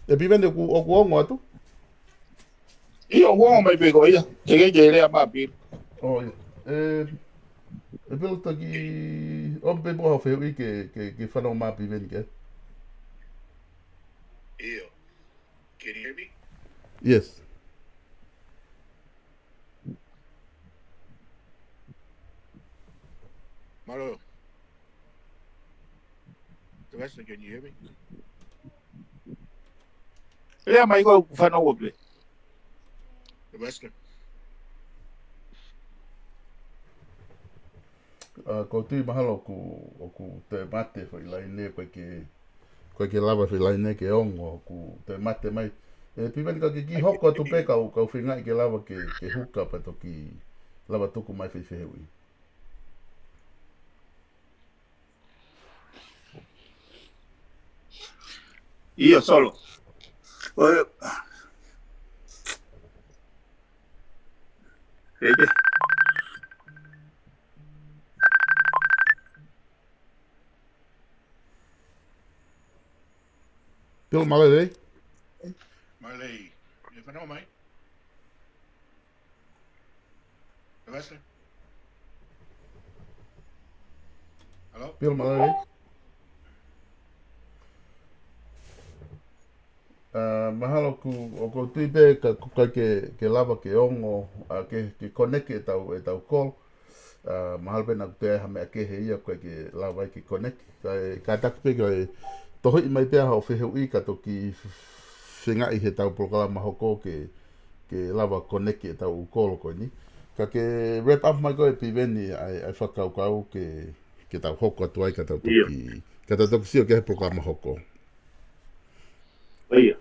E pivende ku o kongo atu? Io uomo mai pego ia, che le ama pi. Oh, e pelo taki o pe bo fe wi ke fa no ma pivende ke. Io. Can you hear me? Yes. Malo. The Wesley, can you hear me? Ea mai ko whanau o ple. The Wesley. Ko tui mahalo ku te mate whai lai ne koe ke lava whai lai ne ke ongo ku te mate mai. E piwani ka ki hoko atu pe kau whingai ke lava ke huka pa toki lava tuku mai whi whihui. Ia solo. Oe. Eke. Pilo malai Marley, you know, mate? The Wesley? Hello? Pilo malai mahalo o ko tui pe ka ke lava ke ongo ke koneke e tau call mahalo pe na te ha me ke he ia koe ke lava ke koneke ka tak pe ko toho I mai pe ha o whihui ka toki whingai he tau programa hoko ke lava koneke e tau call ko ni ka ke wrap up mai koe piwene ai whakaukau ke tau hoko atu ai ka tau toki sio ke he programa hoko. Ia.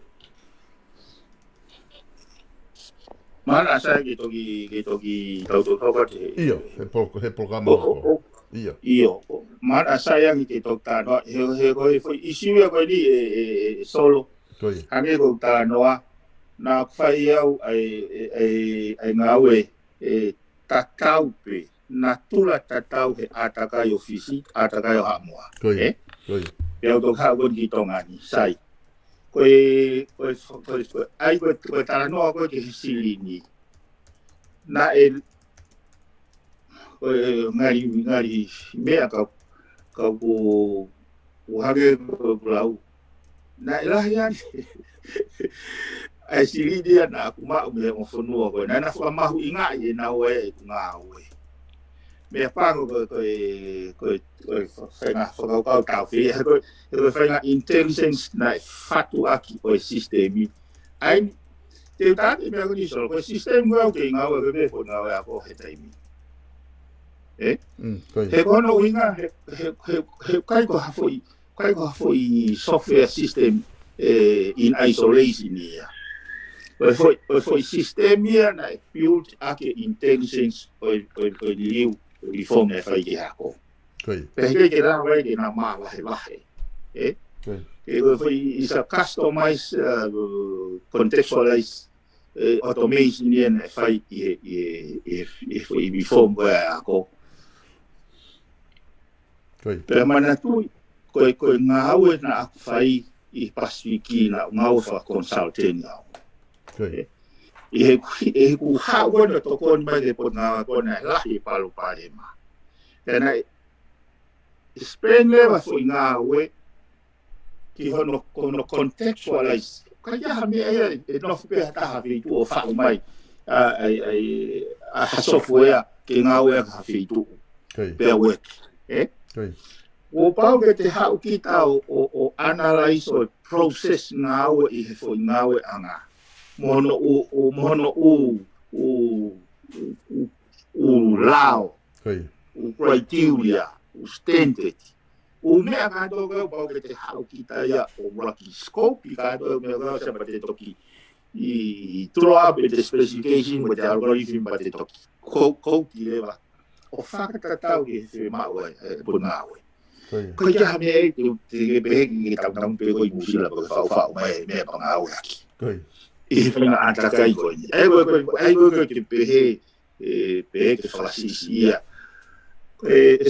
Mana sa ke toki tau te. Ia, he programa hoko. Ia. Iyo. Mana sa yang ke tok tano he koe foi isiu koe ni solo. Koi. Hange ko tano na whai au ai ngawe tataupe na tula tatau he atakai ofisi atakai o hamua. Koi. Koi. Peo tok hao ki tongani sai. Koe ai koe taranoa koe ke sirini. Na koe ngari mea ka ko hage lau. Na ilahi ani. Ai sirini ana aku mau me mo fonua koe. Na whamahu inga I na oe ngā oe. Mea pango koe whainga whakaukau tau whia. Koe whainga intelligence na whatu aki koe sistemi. Ai, te utate mea koni solo, koe sistemi koe au kei ngau e koe mefo ngau e ako he taimi. He kono winga, he kaiko hafoi software system in isolation ia. Koe foi sistemia na build ake intelligence koe liu reform ne whai ki hako. Pehike ke rā wai ke nā mā wahe. Is a customized, contextualized automation ne whai I reform koe hako. Pea mana tui, koe ngā haue na aku whai I Pasifiki na ngau wha consulting au. I he ku hau na tokon mai de pot ngā kona lahi palu pare ma. Tēnā Spain lewa fo I ngā haue ki hono contextualize. Ka iaha mea nofu pēha taha whitu o whau mai a software ki ngā haue ka whitu. Pēha work. O pau ke te hau ki tau o analyze o process ngā haue I he fo I ngā haue anga. Mono lao, criteria, standard. Mea kātou kau pau ke te hau ki taia o rocky scope, I kātou mea kau sa pa te toki I throw up the specification with the algorithm pa te toki. Kou ki lewa. O whakatatau ki he mau e punawe. Koe kia mea te peheki ki tau pe koi musila pa whau mea pa ngā aki. I whainga atakai koe ni. Ai koe te pehe ke whalasisi ia.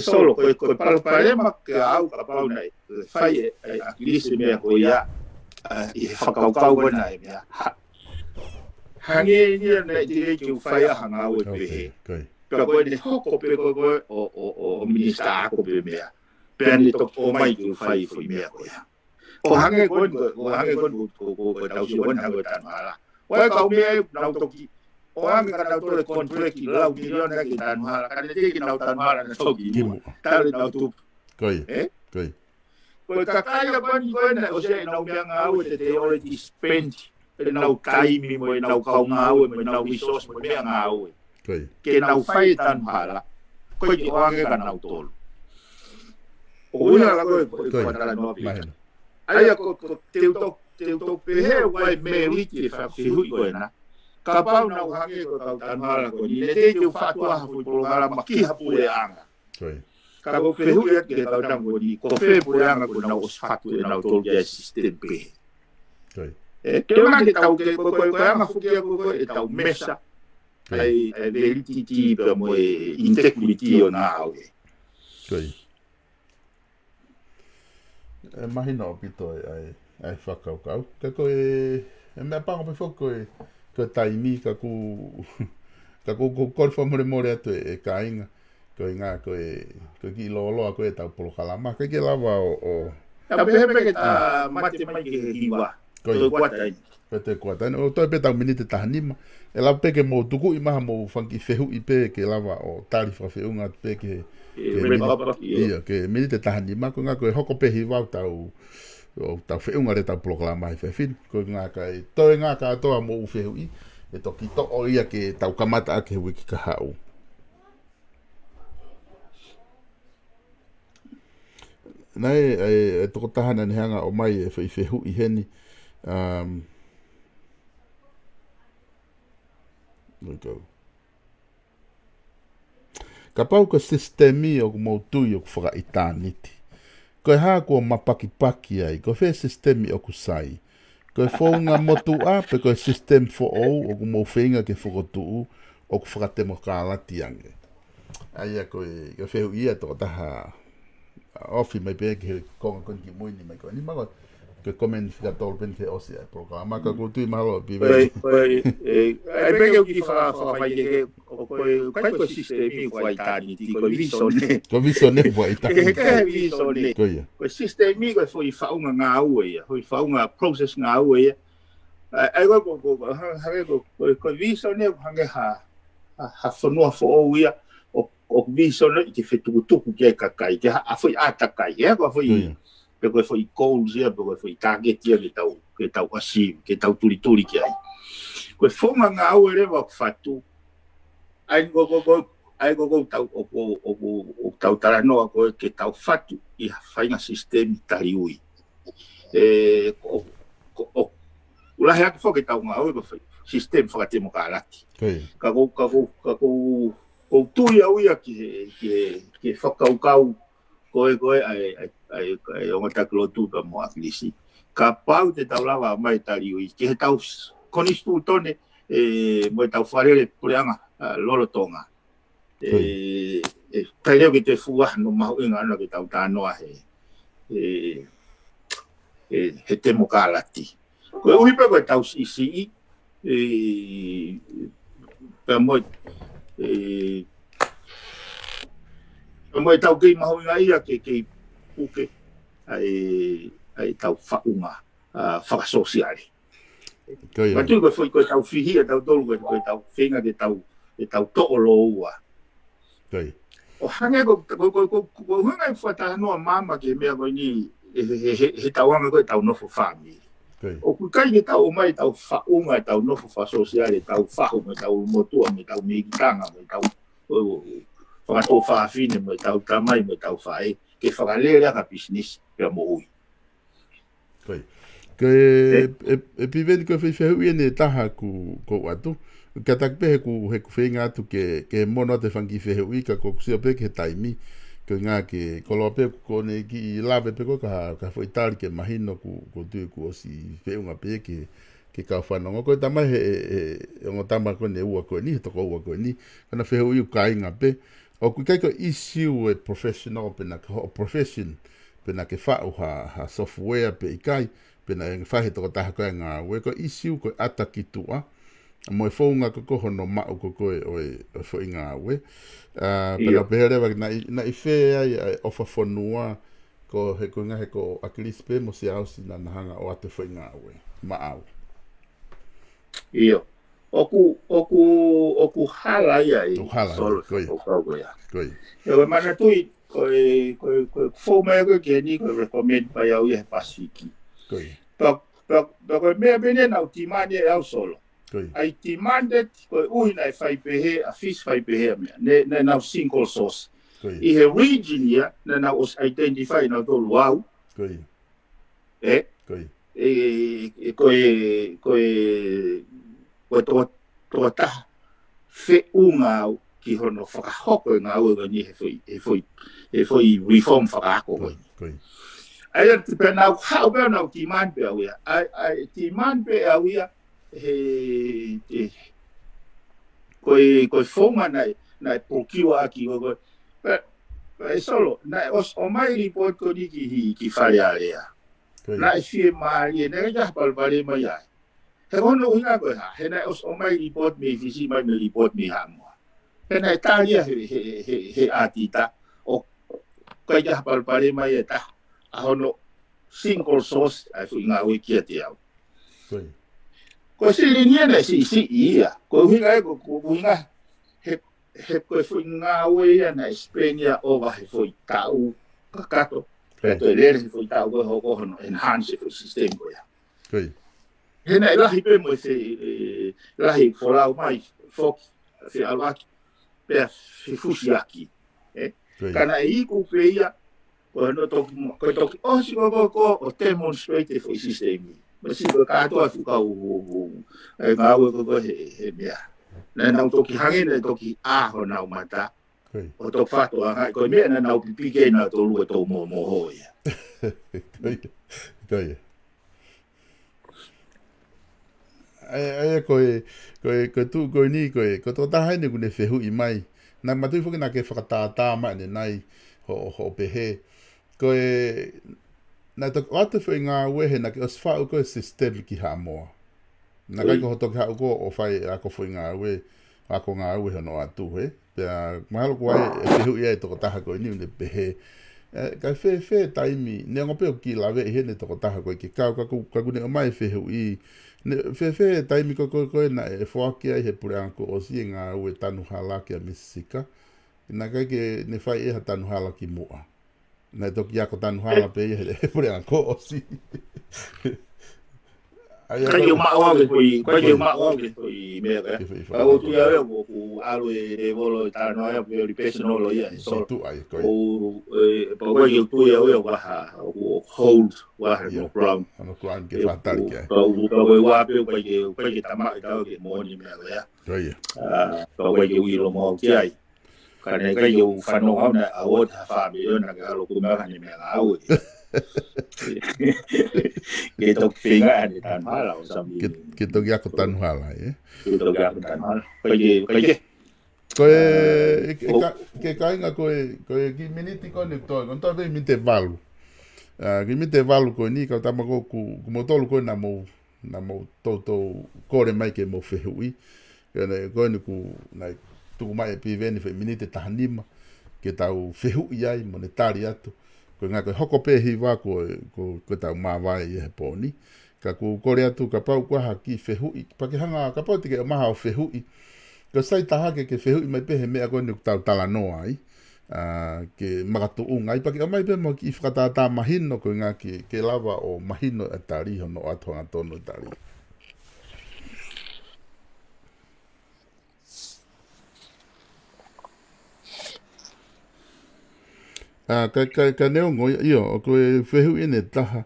Solo, koe parema ke au ka pau nei. Whai a kilise mea koe ia. I whakaukau koe nei mea. Hange nia nei te rei ki whai a hanga au e pehe. Pea koe ne hoko pe koe o minista ako pe mea. Pea ne tok o mai ki whai fui mea koe ia. o hange kon ko tau si on hange tan mala wa ka me nau toki o hange ka nau to contract lau ki ona ki tan mala ka ne ki nau tan mala na toki ta nau tu koi ko ka kaya kon na o se nau me ngau te already spent nau time mo nau ka ngau mo nau resource mo me ngau ke nau fai tan mala ko ki o hange ka nau tol o una la ko para no ai ko teu to pehe wai me wiki fa fihu ko na ka pau na hange ko ka tan mala ko ni le te fa tu ha fu pro gala maki ha pu e anga ka ko fihu e ke ka tan ko ni ko fe pu e anga ko na os fa tu na to ge system pe ke ma ke tau ke ko anga fu ke ko e tau mesa ai veriti per mo integrity ona au mahino pito ai whakaukau. Ka koe, mea pango pe whako koe taimi, ka ku korwha more atu e kāinga. Koe ngā koe ki loa koe tau polo kalama. Ka ke lawa o... Tau pehe ke ta mate mai ke hiwa. Koe kuatai. Koe te kuatai. O toi pe tau minite tahanima. E lawa pe ke mō tuku i maha mō whanki whehu i pe ke lawa o tari whawheunga pe ke... Ia, ke minite tahanima. Ko ngā koe hoko pehi wau tau wheunga re tau proklama i whewhin. Ko ngā kai toi ngā katoa mō u whehu i. E toki to o ia ke tau kamata ake hui ki ka hau. Nei, e toko tahana ni hanga o mai e whehu i heni. There we go. Ka pau ka sistemi o mō tui o ku whaka i tāniti. Koe hā kua mapaki ai, koe whea sistemi o ku sai. Koe whonga motu a, pe koe sistem fo ou o ku mō whenga ke whakotuu o ku whakatemo kālati ange. Aia koe whehu ia toko taha ofi mai pēr ke konga koni ki muini mai koe. Ni mago ke komen whika tolu pen ke osi ai programa. Ka kutui mahalo pi vei. Ai peke u ki whawhai ke koe sistemi koe tāniti, koe visone. Koe visone koe tāniti. Koe visone. Koe sistemi koe fo i whaunga ngā ue ia, hoi whaunga process ngā ue ia. Ai koe visone hange ha whanua fo o ia, o visone i te whetukutuku ke kakai, ke ha fwoi ātakai, ea koe fwoi pe koe fwoi goals ia, pe koe fwoi target ia ke tau achieve, ke tau turi ki ai. Koe whonga ngā ue rewa whatu, ai go tau o tau taranoa koe ke tau whatu i whainga sistemi tari ui. Ulahe ake whoke tau ngā ue koe sistemi whakatemo ka alati. Ka kou tui au ia ke whakaukau koe ai o matakilo tūka mo akilisi. Ka pau te tau lawa mai tari ui, ke he tau konistu tone mo e tau wharere pureanga lolotonga. Tai leo ke te fuah no mahu inga ana ke tau tānoa he temo kālati. Koe uhipa koe tau isi pēr moi mo tau kei mahu inga ia ke puke ai tau whaunga whakasosiare. Matui koe koe tau whihia tau tolu koe tau whenga ke tau to'olo ua. O hange ko hunga i whatahanoa mama ke mea koe ni he tauanga koe tau nofo whami. O kukai ke tau mai tau whaunga tau nofo whasosiare, tau whahunga, tau motua, me tau meikitanga, me tau whakato whaafine, me tau tamai, me tau whae, ke whakalere ka business pia mo ui. E piveni koe whewhi ene taha ku atu, ka takpehe ku he whenga atu ke mono te whangi whewhi, ka kusia pe ke taimi, ko ngā ke koloa pe kone ki lawe pe ko ka whaitari ke mahino ku tui ku osi wheunga pe ke ka whanonga. Koe tamai he ongo tama kone ua koe ni, he toko ua koe ni, kana whehu iu ka inga pe. O kui kai ko issue e professional pe na ka ho profession, pe na ke whau ha software pe ikai, pe na whahe toko taha koe ngā ue, ko issue koe ata ki tua, mo e whaunga ko hono mau ko koe o e whai ngā ue. Pena peherewa na i whea ai ofa whanua ko he ko ngahe ko akilis pe mo si au si na hanga o ate whainga awe. Ma au. Iyo. Oku hala ia i hala, solo koi. whakau ia. Koi. E o mana tui, koe whaumea koe ke ni koe recommend pai au ia he Pasifiki. Koi. Koe mea bene nau timane e au solo. Koi. Ai timande koe uina e whaipehe, a fish whaipehe mea, ne nau single source. Koi. I he region ia, ne nau os identify nau tolu au. Koi. Koi. Koe toa taha whe unga au ki hono whakahoko ngā ua ni he whoi reform whakahoko koe. Koi. Ai te pena au hau pēr nau ti man pē au ia. Ai ti man pē au ia he koe whonga nai pokiwa aki koe. Pē solo, nai os o mai report ko ni ki whare a rea. Nai whie maari e nega jaha palpare mai ai. He hono uinga koe ha, he nai os o mai report me fisi mai me report me ha mua. He nai tālia he ātita o kai jaha palpare mai e taha. A hono single source ai fu inga ui kia te au. Ko siri nia nei si ia. Ko uinga e ko uinga he koe fu inga ui ia nei Spania ova he fu i tau kakato. He toi lere he fu i tau koe hoko hono enhance fu system koe ia. He nei lahi pe mo se lahi folau mai foki se alwaki pe se fusi aki. Kana e iku pe ia koe no toki mo, koe toki si ko demonstrate for system. Ma si ko katoa fuka ngā ue ko he mea. Nā nau toki hangene toki aho nau mata. O toki whato angai, koe mea nā nau pipike nā tolu e tō mō ho ia. Koe. Ai koe tu koe ni koe tō tahaine kune whehu i mai. Nā matui whuki nā ke whakatātā mai nei ho pehe. Koe nā toki atu whi ngā wehe nā ke os whau koe system ki haa moa. Nā kai ko toki hau ko o whai ako whi ngā we, ako ngā we hono atu he. Pea mahalo ko ai e whehu ia e toko taha koe ni une pehe. Kai whe taimi, ne ngā peo ki lawe i hene toko taha koe ki kau kakune o mai whehu i. Whe taimi koe na e whaki ai he pure anko o si ngā we tanu hala ki a Missika. Nā kai ke ne whai e ha tanu hala ki moa. Nā toki ako tanu hala pe i he pure anko o si. Kai o maoage koi mea kai. Au tu ia eo ku alu e volo e tāno aia pe ori pesino lo ia. So tu ai koi. Pa koe ki tu ia eo waha hold waha no ground. Ano ground ke whatari kia. Pa koe wapeo koe ki tamaki tau ke moni mea koe. Koi. Pa koe ki uilo mo ki ai. Kane kai o whanonga na awot ha whabi o na ka alo kumaka ni mea au. Ke toki whenga ane tānu hala o sami. Ke toki ako tānu hala, e? Ke toki ako tānu hala. Koe ke? Ke kainga koe ki miniti kone toi, kon toi vei minte valu. Ki minte valu koe ni, kau tamako ku motolu koe na mou tautou kore mai ke mou whehui. Koe ni ku tuku mai e piveni whai minite tahanima, ke tau whehui ai, mo ne tari atu. Koe ngā koe hoko pēhi wā koe tau māwai i he pōni. Ka ku kore atu ka pau kuaha ki whehui. Pake hanga ka pau tike o maha o whehui. Ka sai tahake ke whehui mai pehe mea koe ni tau tala noa ai. Ke makatu unga. I pake o mai pehe mo ki whakatātā mahino koe ngā ke lava o mahino e tariho no atoanga tono e tariho. Ka neongo iyo, o koe whehu ine taha.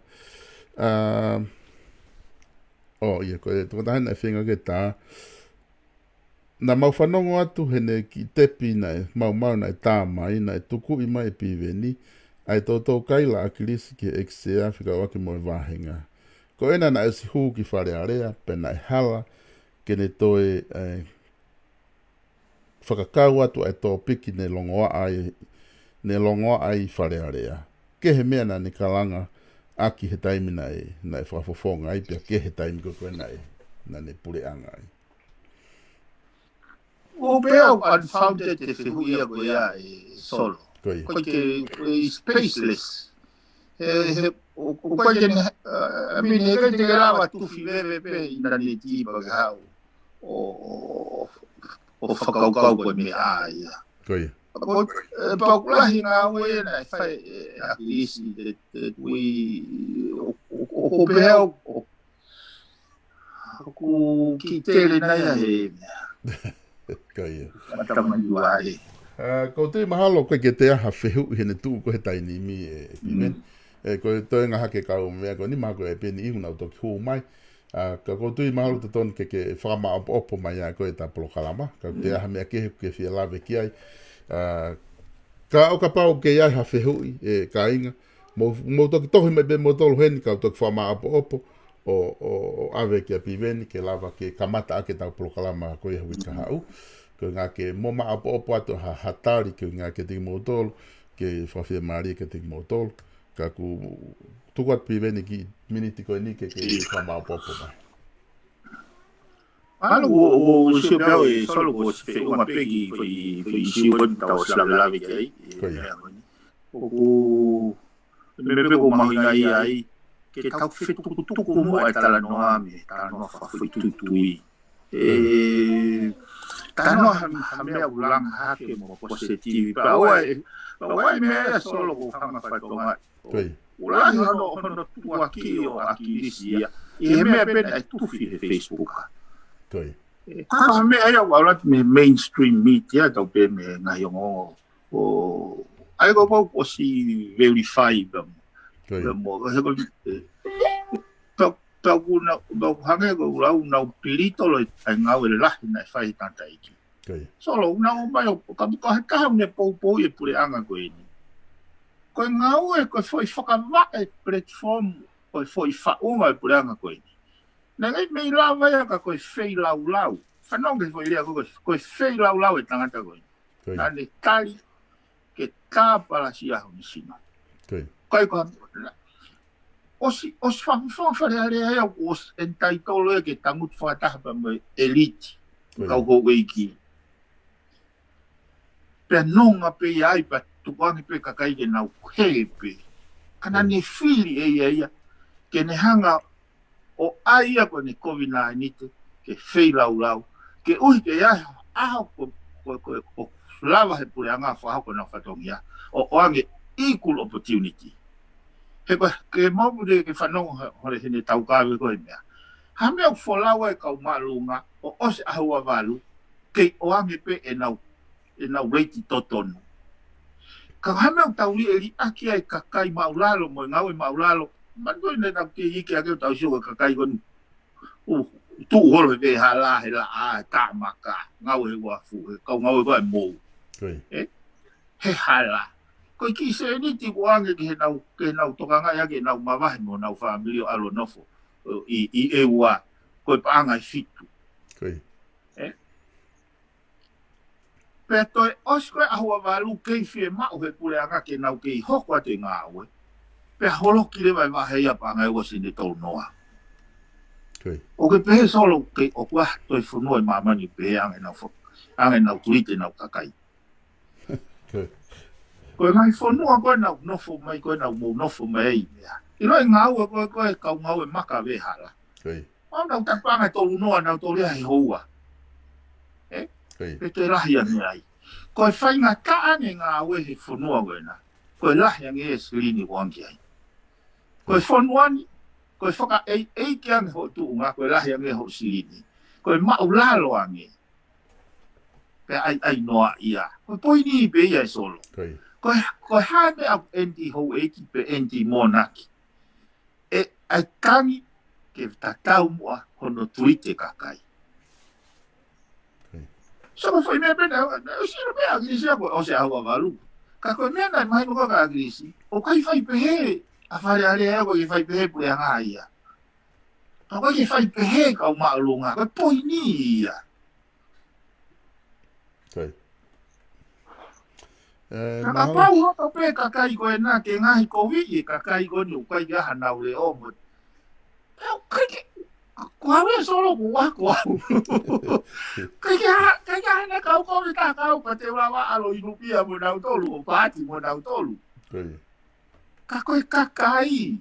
Ia, koe toko tahana e whenga ke tā. Nā mau whanongo atu hene ki tepi nai, mau nai tā mai, nai tuku i mai piveni, ai tōtou kaila akilisi ki eksea, whika waki mo e wāhenga. Ko ena na esi hū ki whare area, pena e hala, kene toe whakakau atu ai tō piki ne longoa ai, ne longoa ai whare area. Ke he mea na ni kalanga aki he taimi nai whafofonga ai, pia ke he taimi koe nai, na ne pure anga ai. O pea o unfounded te whehu ia koe ia e solo. Koe. Koe ke spaceless. o ko je mi ne ga te la wa tu fi ve pe ina ni ti ba ga o whakaukau koe me aia. Koe. Pakula hinga we na whai a isi we o peheo ku ki tere nei a he. Koe. Matamani wai. Ko te mahalo koe ke te aha whehu hene tū ko he taini mi e pimen. Koe toi ngaha ke kau mea koe ni maha koe e peni ihu nau toki hou mai. Ka koutu I mahalo te tonu ke whakama opo mai a koe ta polo kalama. Ka te aha mea kehe ke whia lawe ki ai. Ka o ka pau ke iai ha whehui e ka inga. Mo toki tohi mai be mo tolu heni ka toki whama opo o awe ki a piveni ke lava ke kamata ake tau polo kalama koe hui ka hau. Ko ngā ke moma opo atu ha hatari ke ngā ke tiki mo tolu ke whawhia maari ke tiki mo tolu. Ka ku tukuat piveni ki miniti koe ni ke whama opo mai. Ano o siu peo e solo ko se uma pegi foi siu kon tau slavlavi ai. O me pego mahinga ai ke tau fetu tuku mo ai tala no ame, tala no fa foi tutui. Tano hamea ulang hake mo positivi. Pawa me solo ko hanga fa tonga. Ulang no tua ki o akilisia. E me pena tufi de Facebook. Ka me ai wala me mainstream media tau pe me ngai ngo o ai go po si verify them mo ta una do hange go la una pilito lo ngau le la na fai tanta iki solo una o mai o ka ne po e pure anga go ini ko ngau e ko foi whakava e platform ko foi fa uma e pure anga go ini Nangai me la vai ka ko fei lau. Whanau ke foi rea ko fei lau e tangata koe. Nane tali ke tā para si ahu ni sima. Kai ko osi whawhare are au os entai tolo e ke tangut whataha me elite. Kau ho weiki. Pe nonga pe ai pa tukangi pe kakai ke nau hepe. Kana ne fili e ke ne hanga o aia ko ni COVID-19 ke fei lau ke ui ke ia aho ko lava he pure anga whaha ko na whatongia o ange equal opportunity he ko ke maumure ke whanong hore hene tau kawe ko he mea ha mea wholawa e kau malunga o ose ahua walu ke o ange pe e nau reiti totonu ka ha mea tauri e li aki ai kakai maulalo mo ngau e maulalo Mandoi ne tau ke ike ake tau siuka kakai konu. Tu holo he hala he la a ta maka. Ngau he wafu. Kau ngau he koe mou. He hala. Koe ki se ni ti kuange ki he nau tokanga ya ke nau mawahi mo nau familio alo nofo. I e ua. Koe paanga i fitu. Pe toi oskoe ahua walu kei fie mau he pule anga ke nau kei hoko ate ngā ue. Pe holo ki le vai wa hei apa ngai wasi ni tau noa. O ke pehe solo ke o kua toi whunua i mamani pehe ange nau turite nau kakai. Koe ngai whunua koe nau nofo mai koe nau mou nofo mai ei mea. I roi ngau e koe kau ngau e maka we hala. O nau tapanga tolu noa nau tolu hei houa. Pe te rahi ane ai. Koe whainga taane ngā we he whunua koe na. Koe lahi ange e silini wangi ai. Koe whanuani, koe whaka ei ki ange ho tuunga, koe lahi ange ho silini. Koe mau lalo ange. Pe ai noa ia. Koe poini I pe ia e solo. Koe hame au endi ho eiki pe endi monaki. E ai tangi ke tatau mua hono tuite kakai. So koe whai mea pena, siro mea agrisi ako o se ahua walu. Ka koe mea nai mai nuka ka agrisi, o kai whai pehe. A whare are ea koe whai pehe pure anga ia. A koe ke whai pehe kau maalunga, koe poini ia. Ka pau hoto pe kakai koe nā ke ngahi kowi e kakai koe ni ukai kia hanau le omo. Pau kai ke, kua wea solo kua kua. Kai ke hana kau koe tā kau pa te ulawa alo inupia mo nau tolu, o pāti mo nau tolu. ka koe kakai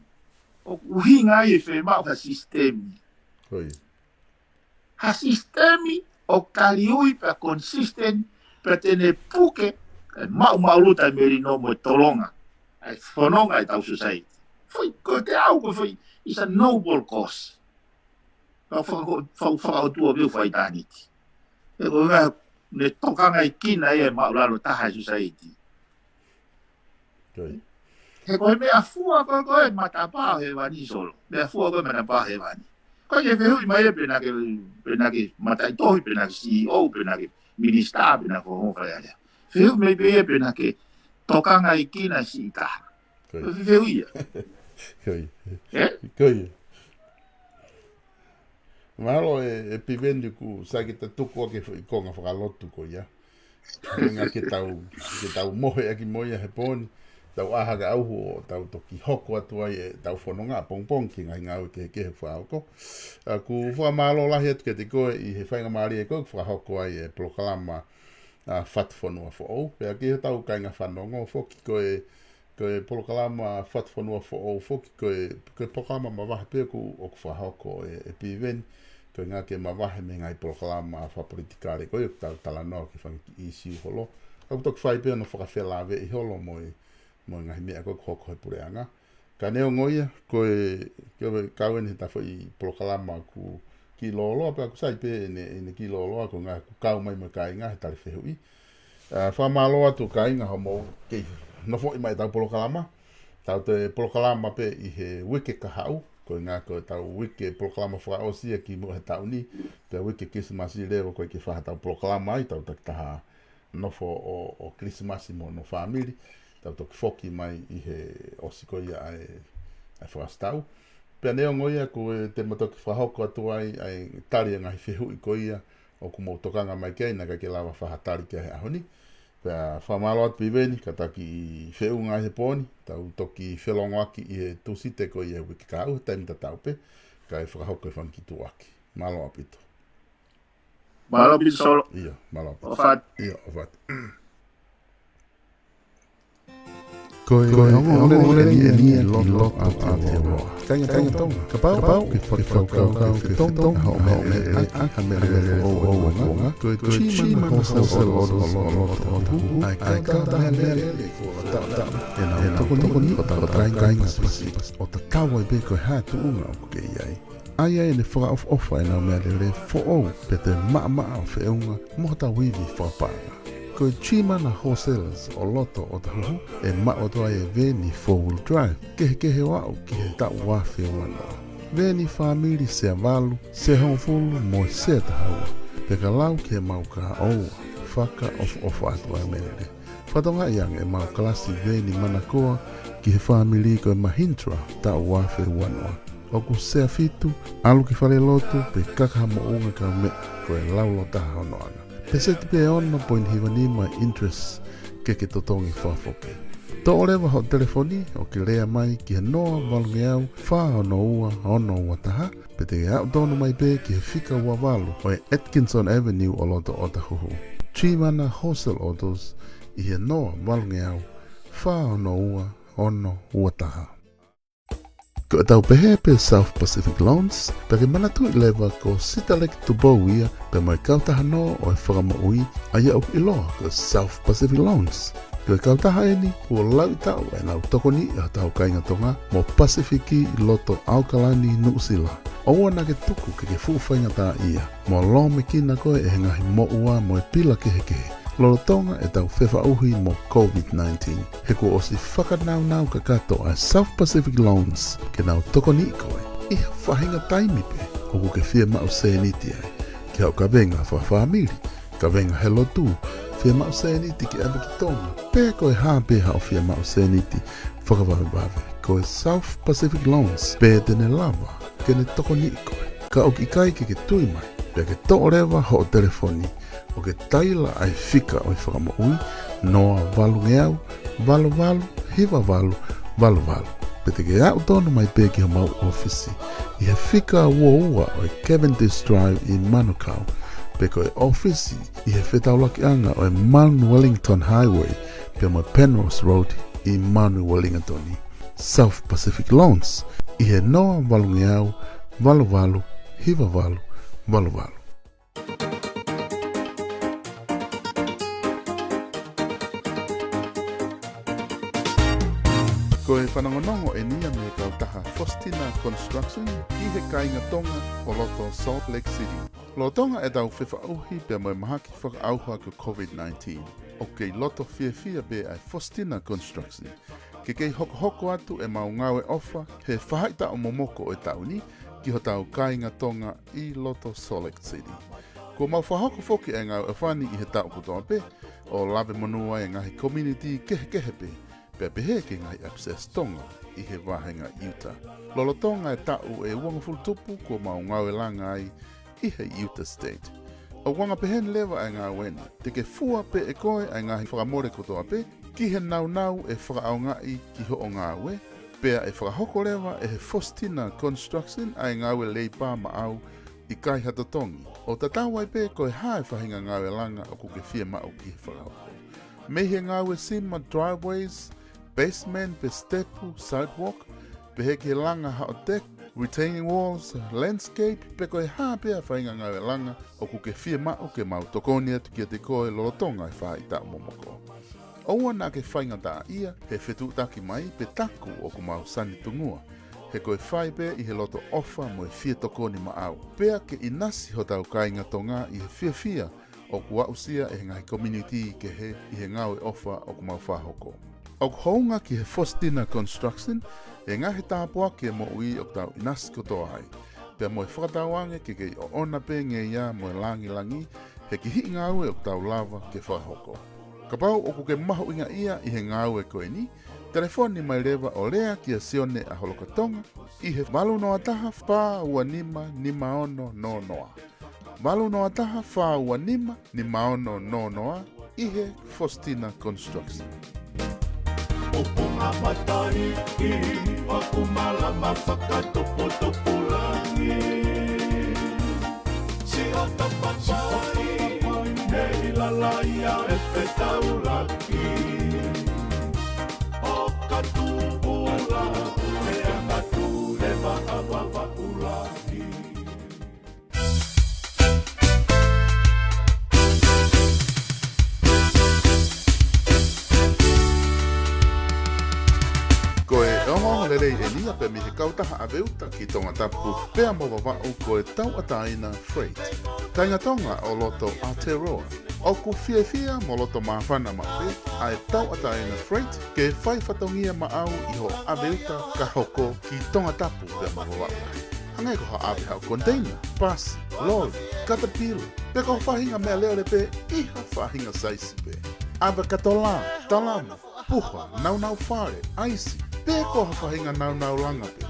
o uhinga i fe mau ha sistemi. Koi. Ha sistemi o kaliui pa consistent pa tene puke mau luta merino mo tolonga. Ai whanonga i tau society. Foi ko te au ko foi is a noble cause. Whau tua meu whai tāniti. E ko ngā ne tokanga i kina e maularo taha society. Koi. He koe mea fua koe matapā he wani solo. Mea fua koe matapā he wani. Koe ke whihui mai e pena ke matai tohi, pena ke CEO, pena ke minister, pena ke honwhai aia. Whihui mai pena ke tokanga i kina si taha. Whihui ia. Koi. Eh? Koi. Mahalo e pivendi ku sa ki te tuku ake i konga whakalotu ko ia. Ngā ke tau mohe aki moia he pōni. Tau ahaga auhu o tau toki hoko atu ai e tau whanonga pongpong ki ngai ngau ke he whaoko. Ku whamalo lahi atu ke te koe i he whainga maari e koe whahoko ai e Polokalama whatwhanua who'ou. Pea ki he tau kainga whanongo whoki koe Polokalama whatwhanua who'ou whoki koe Polokalama mawahe pia ku o ku whahoko e piven. Koe ngā ke mawahe me ngai Polokalama whapolitikare koe o tau talanoa ki whangi i siu holo. Kau toki whai pia no whakawhelawe i holo mo ngahi mea koe hoko he pureanga. Ka neo ngoia, koe kauen he tawha i Polokalama ku ki loloa, pia ku sai pe ene ki loloa, ko ngā ku kau mai ka inga he tari whehui. Whamaloa tu ka inga homo kei nofo i mai tau Polokalama. Tau te Polokalama pe i he wike ka hau, koe ngā koe tau wike Polokalama whakaosia ki mua he tauni, pia wike Krismasi lewa koe ki whaha tau Polokalama ai, tau takitaha nofo o Krismasi mo no family. Tau toki whoki mai i he osikoia ai whakastau. Pea neo ngoia ko te matoki whahoko atu ai tari ngahi whihui ko ia o ku mautokanga mai kei na ke lawa whahatari kia he ahoni. Pea whamalo atu piweni ka taki i whiunga he pōni. Tau toki whelongo aki i he tusite ko ia wiki ka au he taimita taupe. Ka e whakahoko e whankitu aki. Malo apito. Malo apito solo. Ia, malo apito. Ofat. Ia, ofat. Koe ole ni e lo a te roa. Kanga tonga. Ka pau ke whakau ke tong hao me a me o nga. Koe chima ho sa lo lo ai ka ta le ta. E na toko ni o ta trai spasi. O ta kawa be ko ha tu unga o ke iai. Ai e ne whaka ofa e na mea le fo o pe te maa o whiunga mo ta wivi whapanga. Koe chima na wholesalers o loto o te huhu e mao toa e veni 4-wheel drive kehe wau ki he tau wawhi o wanoa. Veni whamiri se avalu, se honfulu mo se tahaua. Peka lau ki he mau ka oua, whaka of atu a menere. Whatonga iang e mau klasi veni manakoa ki he whamiri koe Mahintra tau wawhi o wanoa. O ku se fitu, alu ki whare loto pe kakaha mo unga ka me koe laulo taha honoanga. Pese te pe ona point hiwani mai interest ke totongi whafoke. Tō orewa ho telefoni o ki rea mai ki he noa walungi au wha ono ua taha pe te au tono mai pe ki he whika ua walu o e Atkinson Avenue o loto o tahuhu. Chimana wholesale autos i he noa walungi au wha ono ua taha. Ko e tau pehe pe South Pacific Loans, pe ke manatu I lewa ko sitaleki tu bau ia pe mai kautaha no o e whakamaui a ia ok iloa ko South Pacific Loans. Ko e kautaha eni ua lau tau e nau tokoni a tau kainga tonga mo Pasifiki I loto Aukalani Nuusila. Oua na ke tuku ke fuwhainga tā ia, mo lo me kina koe e ngahi mo ua mo e pila kehe. Lolotonga e tau whewha uhi mo COVID-19. He ko osi whakanau ka kato a South Pacific Loans ke nau tokoni koe. Iha whahinga taimi pe, oku ke whia mau sēniti ai. Ke hau ka venga whawhamiri, ka venga he lotu, whia mau sēniti ki abaki tonga. Pē koe hāpe hau whia mau sēniti, whakawawe. Koe South Pacific Loans, pē tene lava, ke ne tokoni koe. Ka oki kai ke tui mai, pē ke to rewa ho telefoni. O ke taila ai whika o I whakamaui, noa walungi au, walu, hiwa walu. Pete ke au tono mai pe ki mau ofisi. I he whika ua o Cavendish Drive I Manukau. Pe ko e ofisi I he whetaulaki anga o Mount Wellington Highway, pe mo Penrose Road I Mount Wellingtoni. South Pacific Loans, I he noa walungeau, walu hiva walu. Ko e whanangonongo e nia me kautaha Faustina Construction I he kainga tonga o loto Salt Lake City. Lo tonga e tau whiwhauhi pe moe mahaki whakaauha ko COVID-19. O kei loto fia be ai Faustina Construction. Ke kei hoko atu e maungawe ofa he whahaita o momoko e tauni ki ho tau kainga tonga I loto Salt Lake City. Ko mau whahoko foki e ngau e whani I he tau kutoa pe o lave monua e ngahi community kehe pe. Pe pehe ke ngai access tonga I he wahenga Utah. Lolo tonga e tau e wangafulu tupu ko maungawe langa ai I he Utah State. O wanga pehen lewa e ngā wena. Te ke fua pe e koe e ngahi whakamore kotoa pe, ki he nau e whakaongai ki ho o ngā we, pea e whakahoko lewa e he Faustina Construction ai ngā we leipa ma au I kai hatatongi. O tatawai pe koe hae whahinga ngā we langa o kuke fia ma o ki he whakahoko. Me he ngā we sima driveways, basement, pe stepu, sidewalk, pe he ke langa hao deck, retaining walls, landscape, pe koe hapea whainga ngā langa o kuke fie mao ke mau tokoni atu kia te koe lolotonga e whai ta momoko. Oua nā ke whainga tā ia, he whetu taki mai pe taku o ku mau sani tungua. He koe whai pe I he loto ofa mo e fie tokoni ma au. Pea ke inasi ho tau kainga tonga I he fia o ku ausia e ngai community ke he I he ngau e ofa o ku mau whahoko. O ku hounga ki he Faustina Construction, e ngā he tāpua ke mo ui o tau inasi kotoa hai. Pea mo e whakatauange ke kei o ona pe nge ia mo e langi, he ki hi ngāue o tau lava ke whahoko. Ka pau o ku ke maho inga ia I he ngāue koe ni, telefoni mai rewa o lea ki a sione a holokatonga, I he malu noa taha wha ua nima ono no noa. Malu noa taha wha ua nima ono no noa, I he Faustina Construction. Opunga matai I Wakumala whakatopotopulangi Si o tapapai Nei lalaia e whetauraki O katupula E angatu e wakawawa ulaki Lere e nia pe mi he kautaha a veuta ki tonga tapu pea mo wawau ko e tau ataina freight. Kainga tonga o loto Aotearoa. O ku fia mo loto mawhana ma pe a e tau ataina freight ke whai whatongia ma au I ho a veuta ka hoko ki tonga tapu pea mo wawau. Hangai ko ha awe hau container, bus, lorry, caterpillar. Pe ko whahinga mea leo le pe iha whahinga saisi pe. Awe katola, talamu, puha, nau whare, aisi. Pe ko hawhahinga nau langa pe.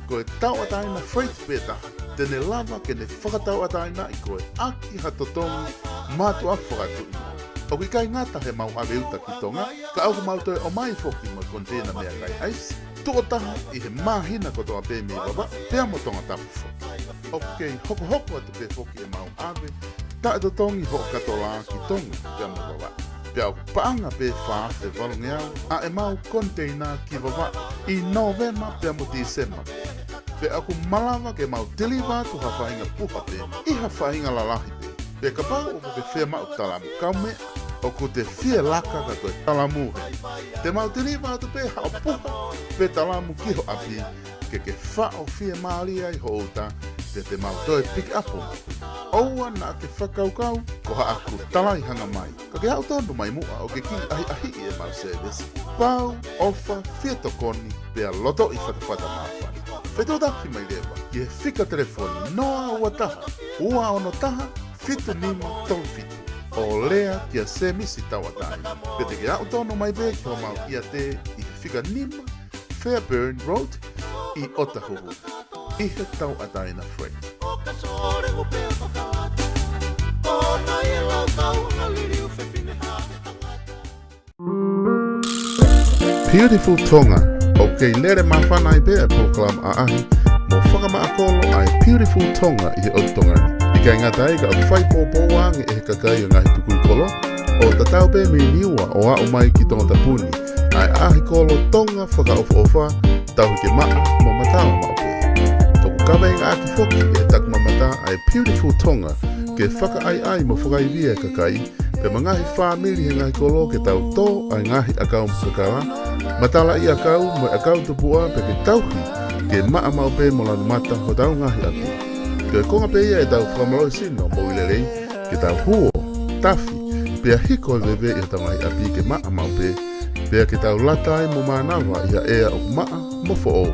Ko e tau ataina freight pe taha. Tene lava ke ne whakatau ataina I ko e aki hatotongi mātu a whakatu ina. O ki kai ngata he mau awe uta ki tonga, ka au mau toe o mai foki mo kontena mea kai aisi. Tuo taha I he mahina kotoa pe me wawa, pea mo tonga tapu foki. O kei hoko atu pe foki e mau awe, ta e totongi ho katola ki tonga, pea mo wawa. Pea o paanga pe wha e walungeau, a e mau container ki wawa I Novema pea mo December. Pe aku malawa ke mau deliver tu hawhainga puha pe, I hawhainga lalahi pe. Pe ka pau o ke whea mau talamu kaume, o ku te whia laka ka koe talamu he. Te mau deliver tu pe hao puha, pe talamu ki ho api, ke wha o whia maalia I ho uta, te mau toe pick up o. Oua na ke whakaukau, ko ha aku talai hanga mai. Ka ke hau tonu mai mua o ke ki ahi e mau service. Pau, ofa, whia tokoni, pea loto I whatawhata mawhani. Wheto daki mai lewa, ki he whika telefoni noa ua taha, ua ono taha, fitu nima tau fitu. O lea ki a semisi tawa tai. Pete ke hau tonu mai be ki ho mau ia te I whika nima, Fairburn Road, I Otahuhu. I he tau ataina freight. Beautiful Tonga. Okay, lere mawhana I bea program a ahi. Mo whakamaakolo ai Beautiful Tonga I he otongani. I kai ngata e ka o whai pōpōwange e he kakai o ngahi tukui kolo. O tatau pe me niua o a o mai ki tonga tapuni. Ai ahi kolo tonga whakaofa tau ke maa mo matao maupe. Toko kawe ngā aki foki e tak mamata ai beautiful tonga ke whaka ai mo whakaivia kakai pe mangahi whamiri he ngahi kolo ke tau tō ai ngahi akau mpakara matala i akau mo akau tupua pe ke tauhi ke maa maupe mo lanu mata ho tau ngahi aki. Ke konga pe ia e tau whakamalo sino mo ilelei ke tau huo, tafi, pia hiko leve i tau ngahi api ke maa maupe pia ke tau latai mo manawa ia ea o maa mo fo'ou.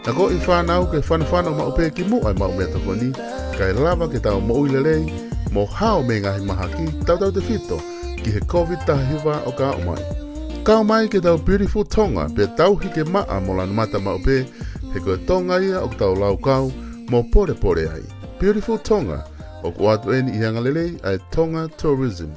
Nako i whanau ke whanawhana maupe ki mu ai mau mea takoni kai lava ke tau mo uilelei mo hao me ngahi mahaki tau te fito ki he COVID tahiwa o ka o mai. Ka o mai ke tau beautiful tonga pe tauhi ke maa mo lanu mata maupe he koe tonga ia o tau lau kau mo pore ai. Beautiful tonga o kuatu eni i hangalelei ai Tonga Tourism.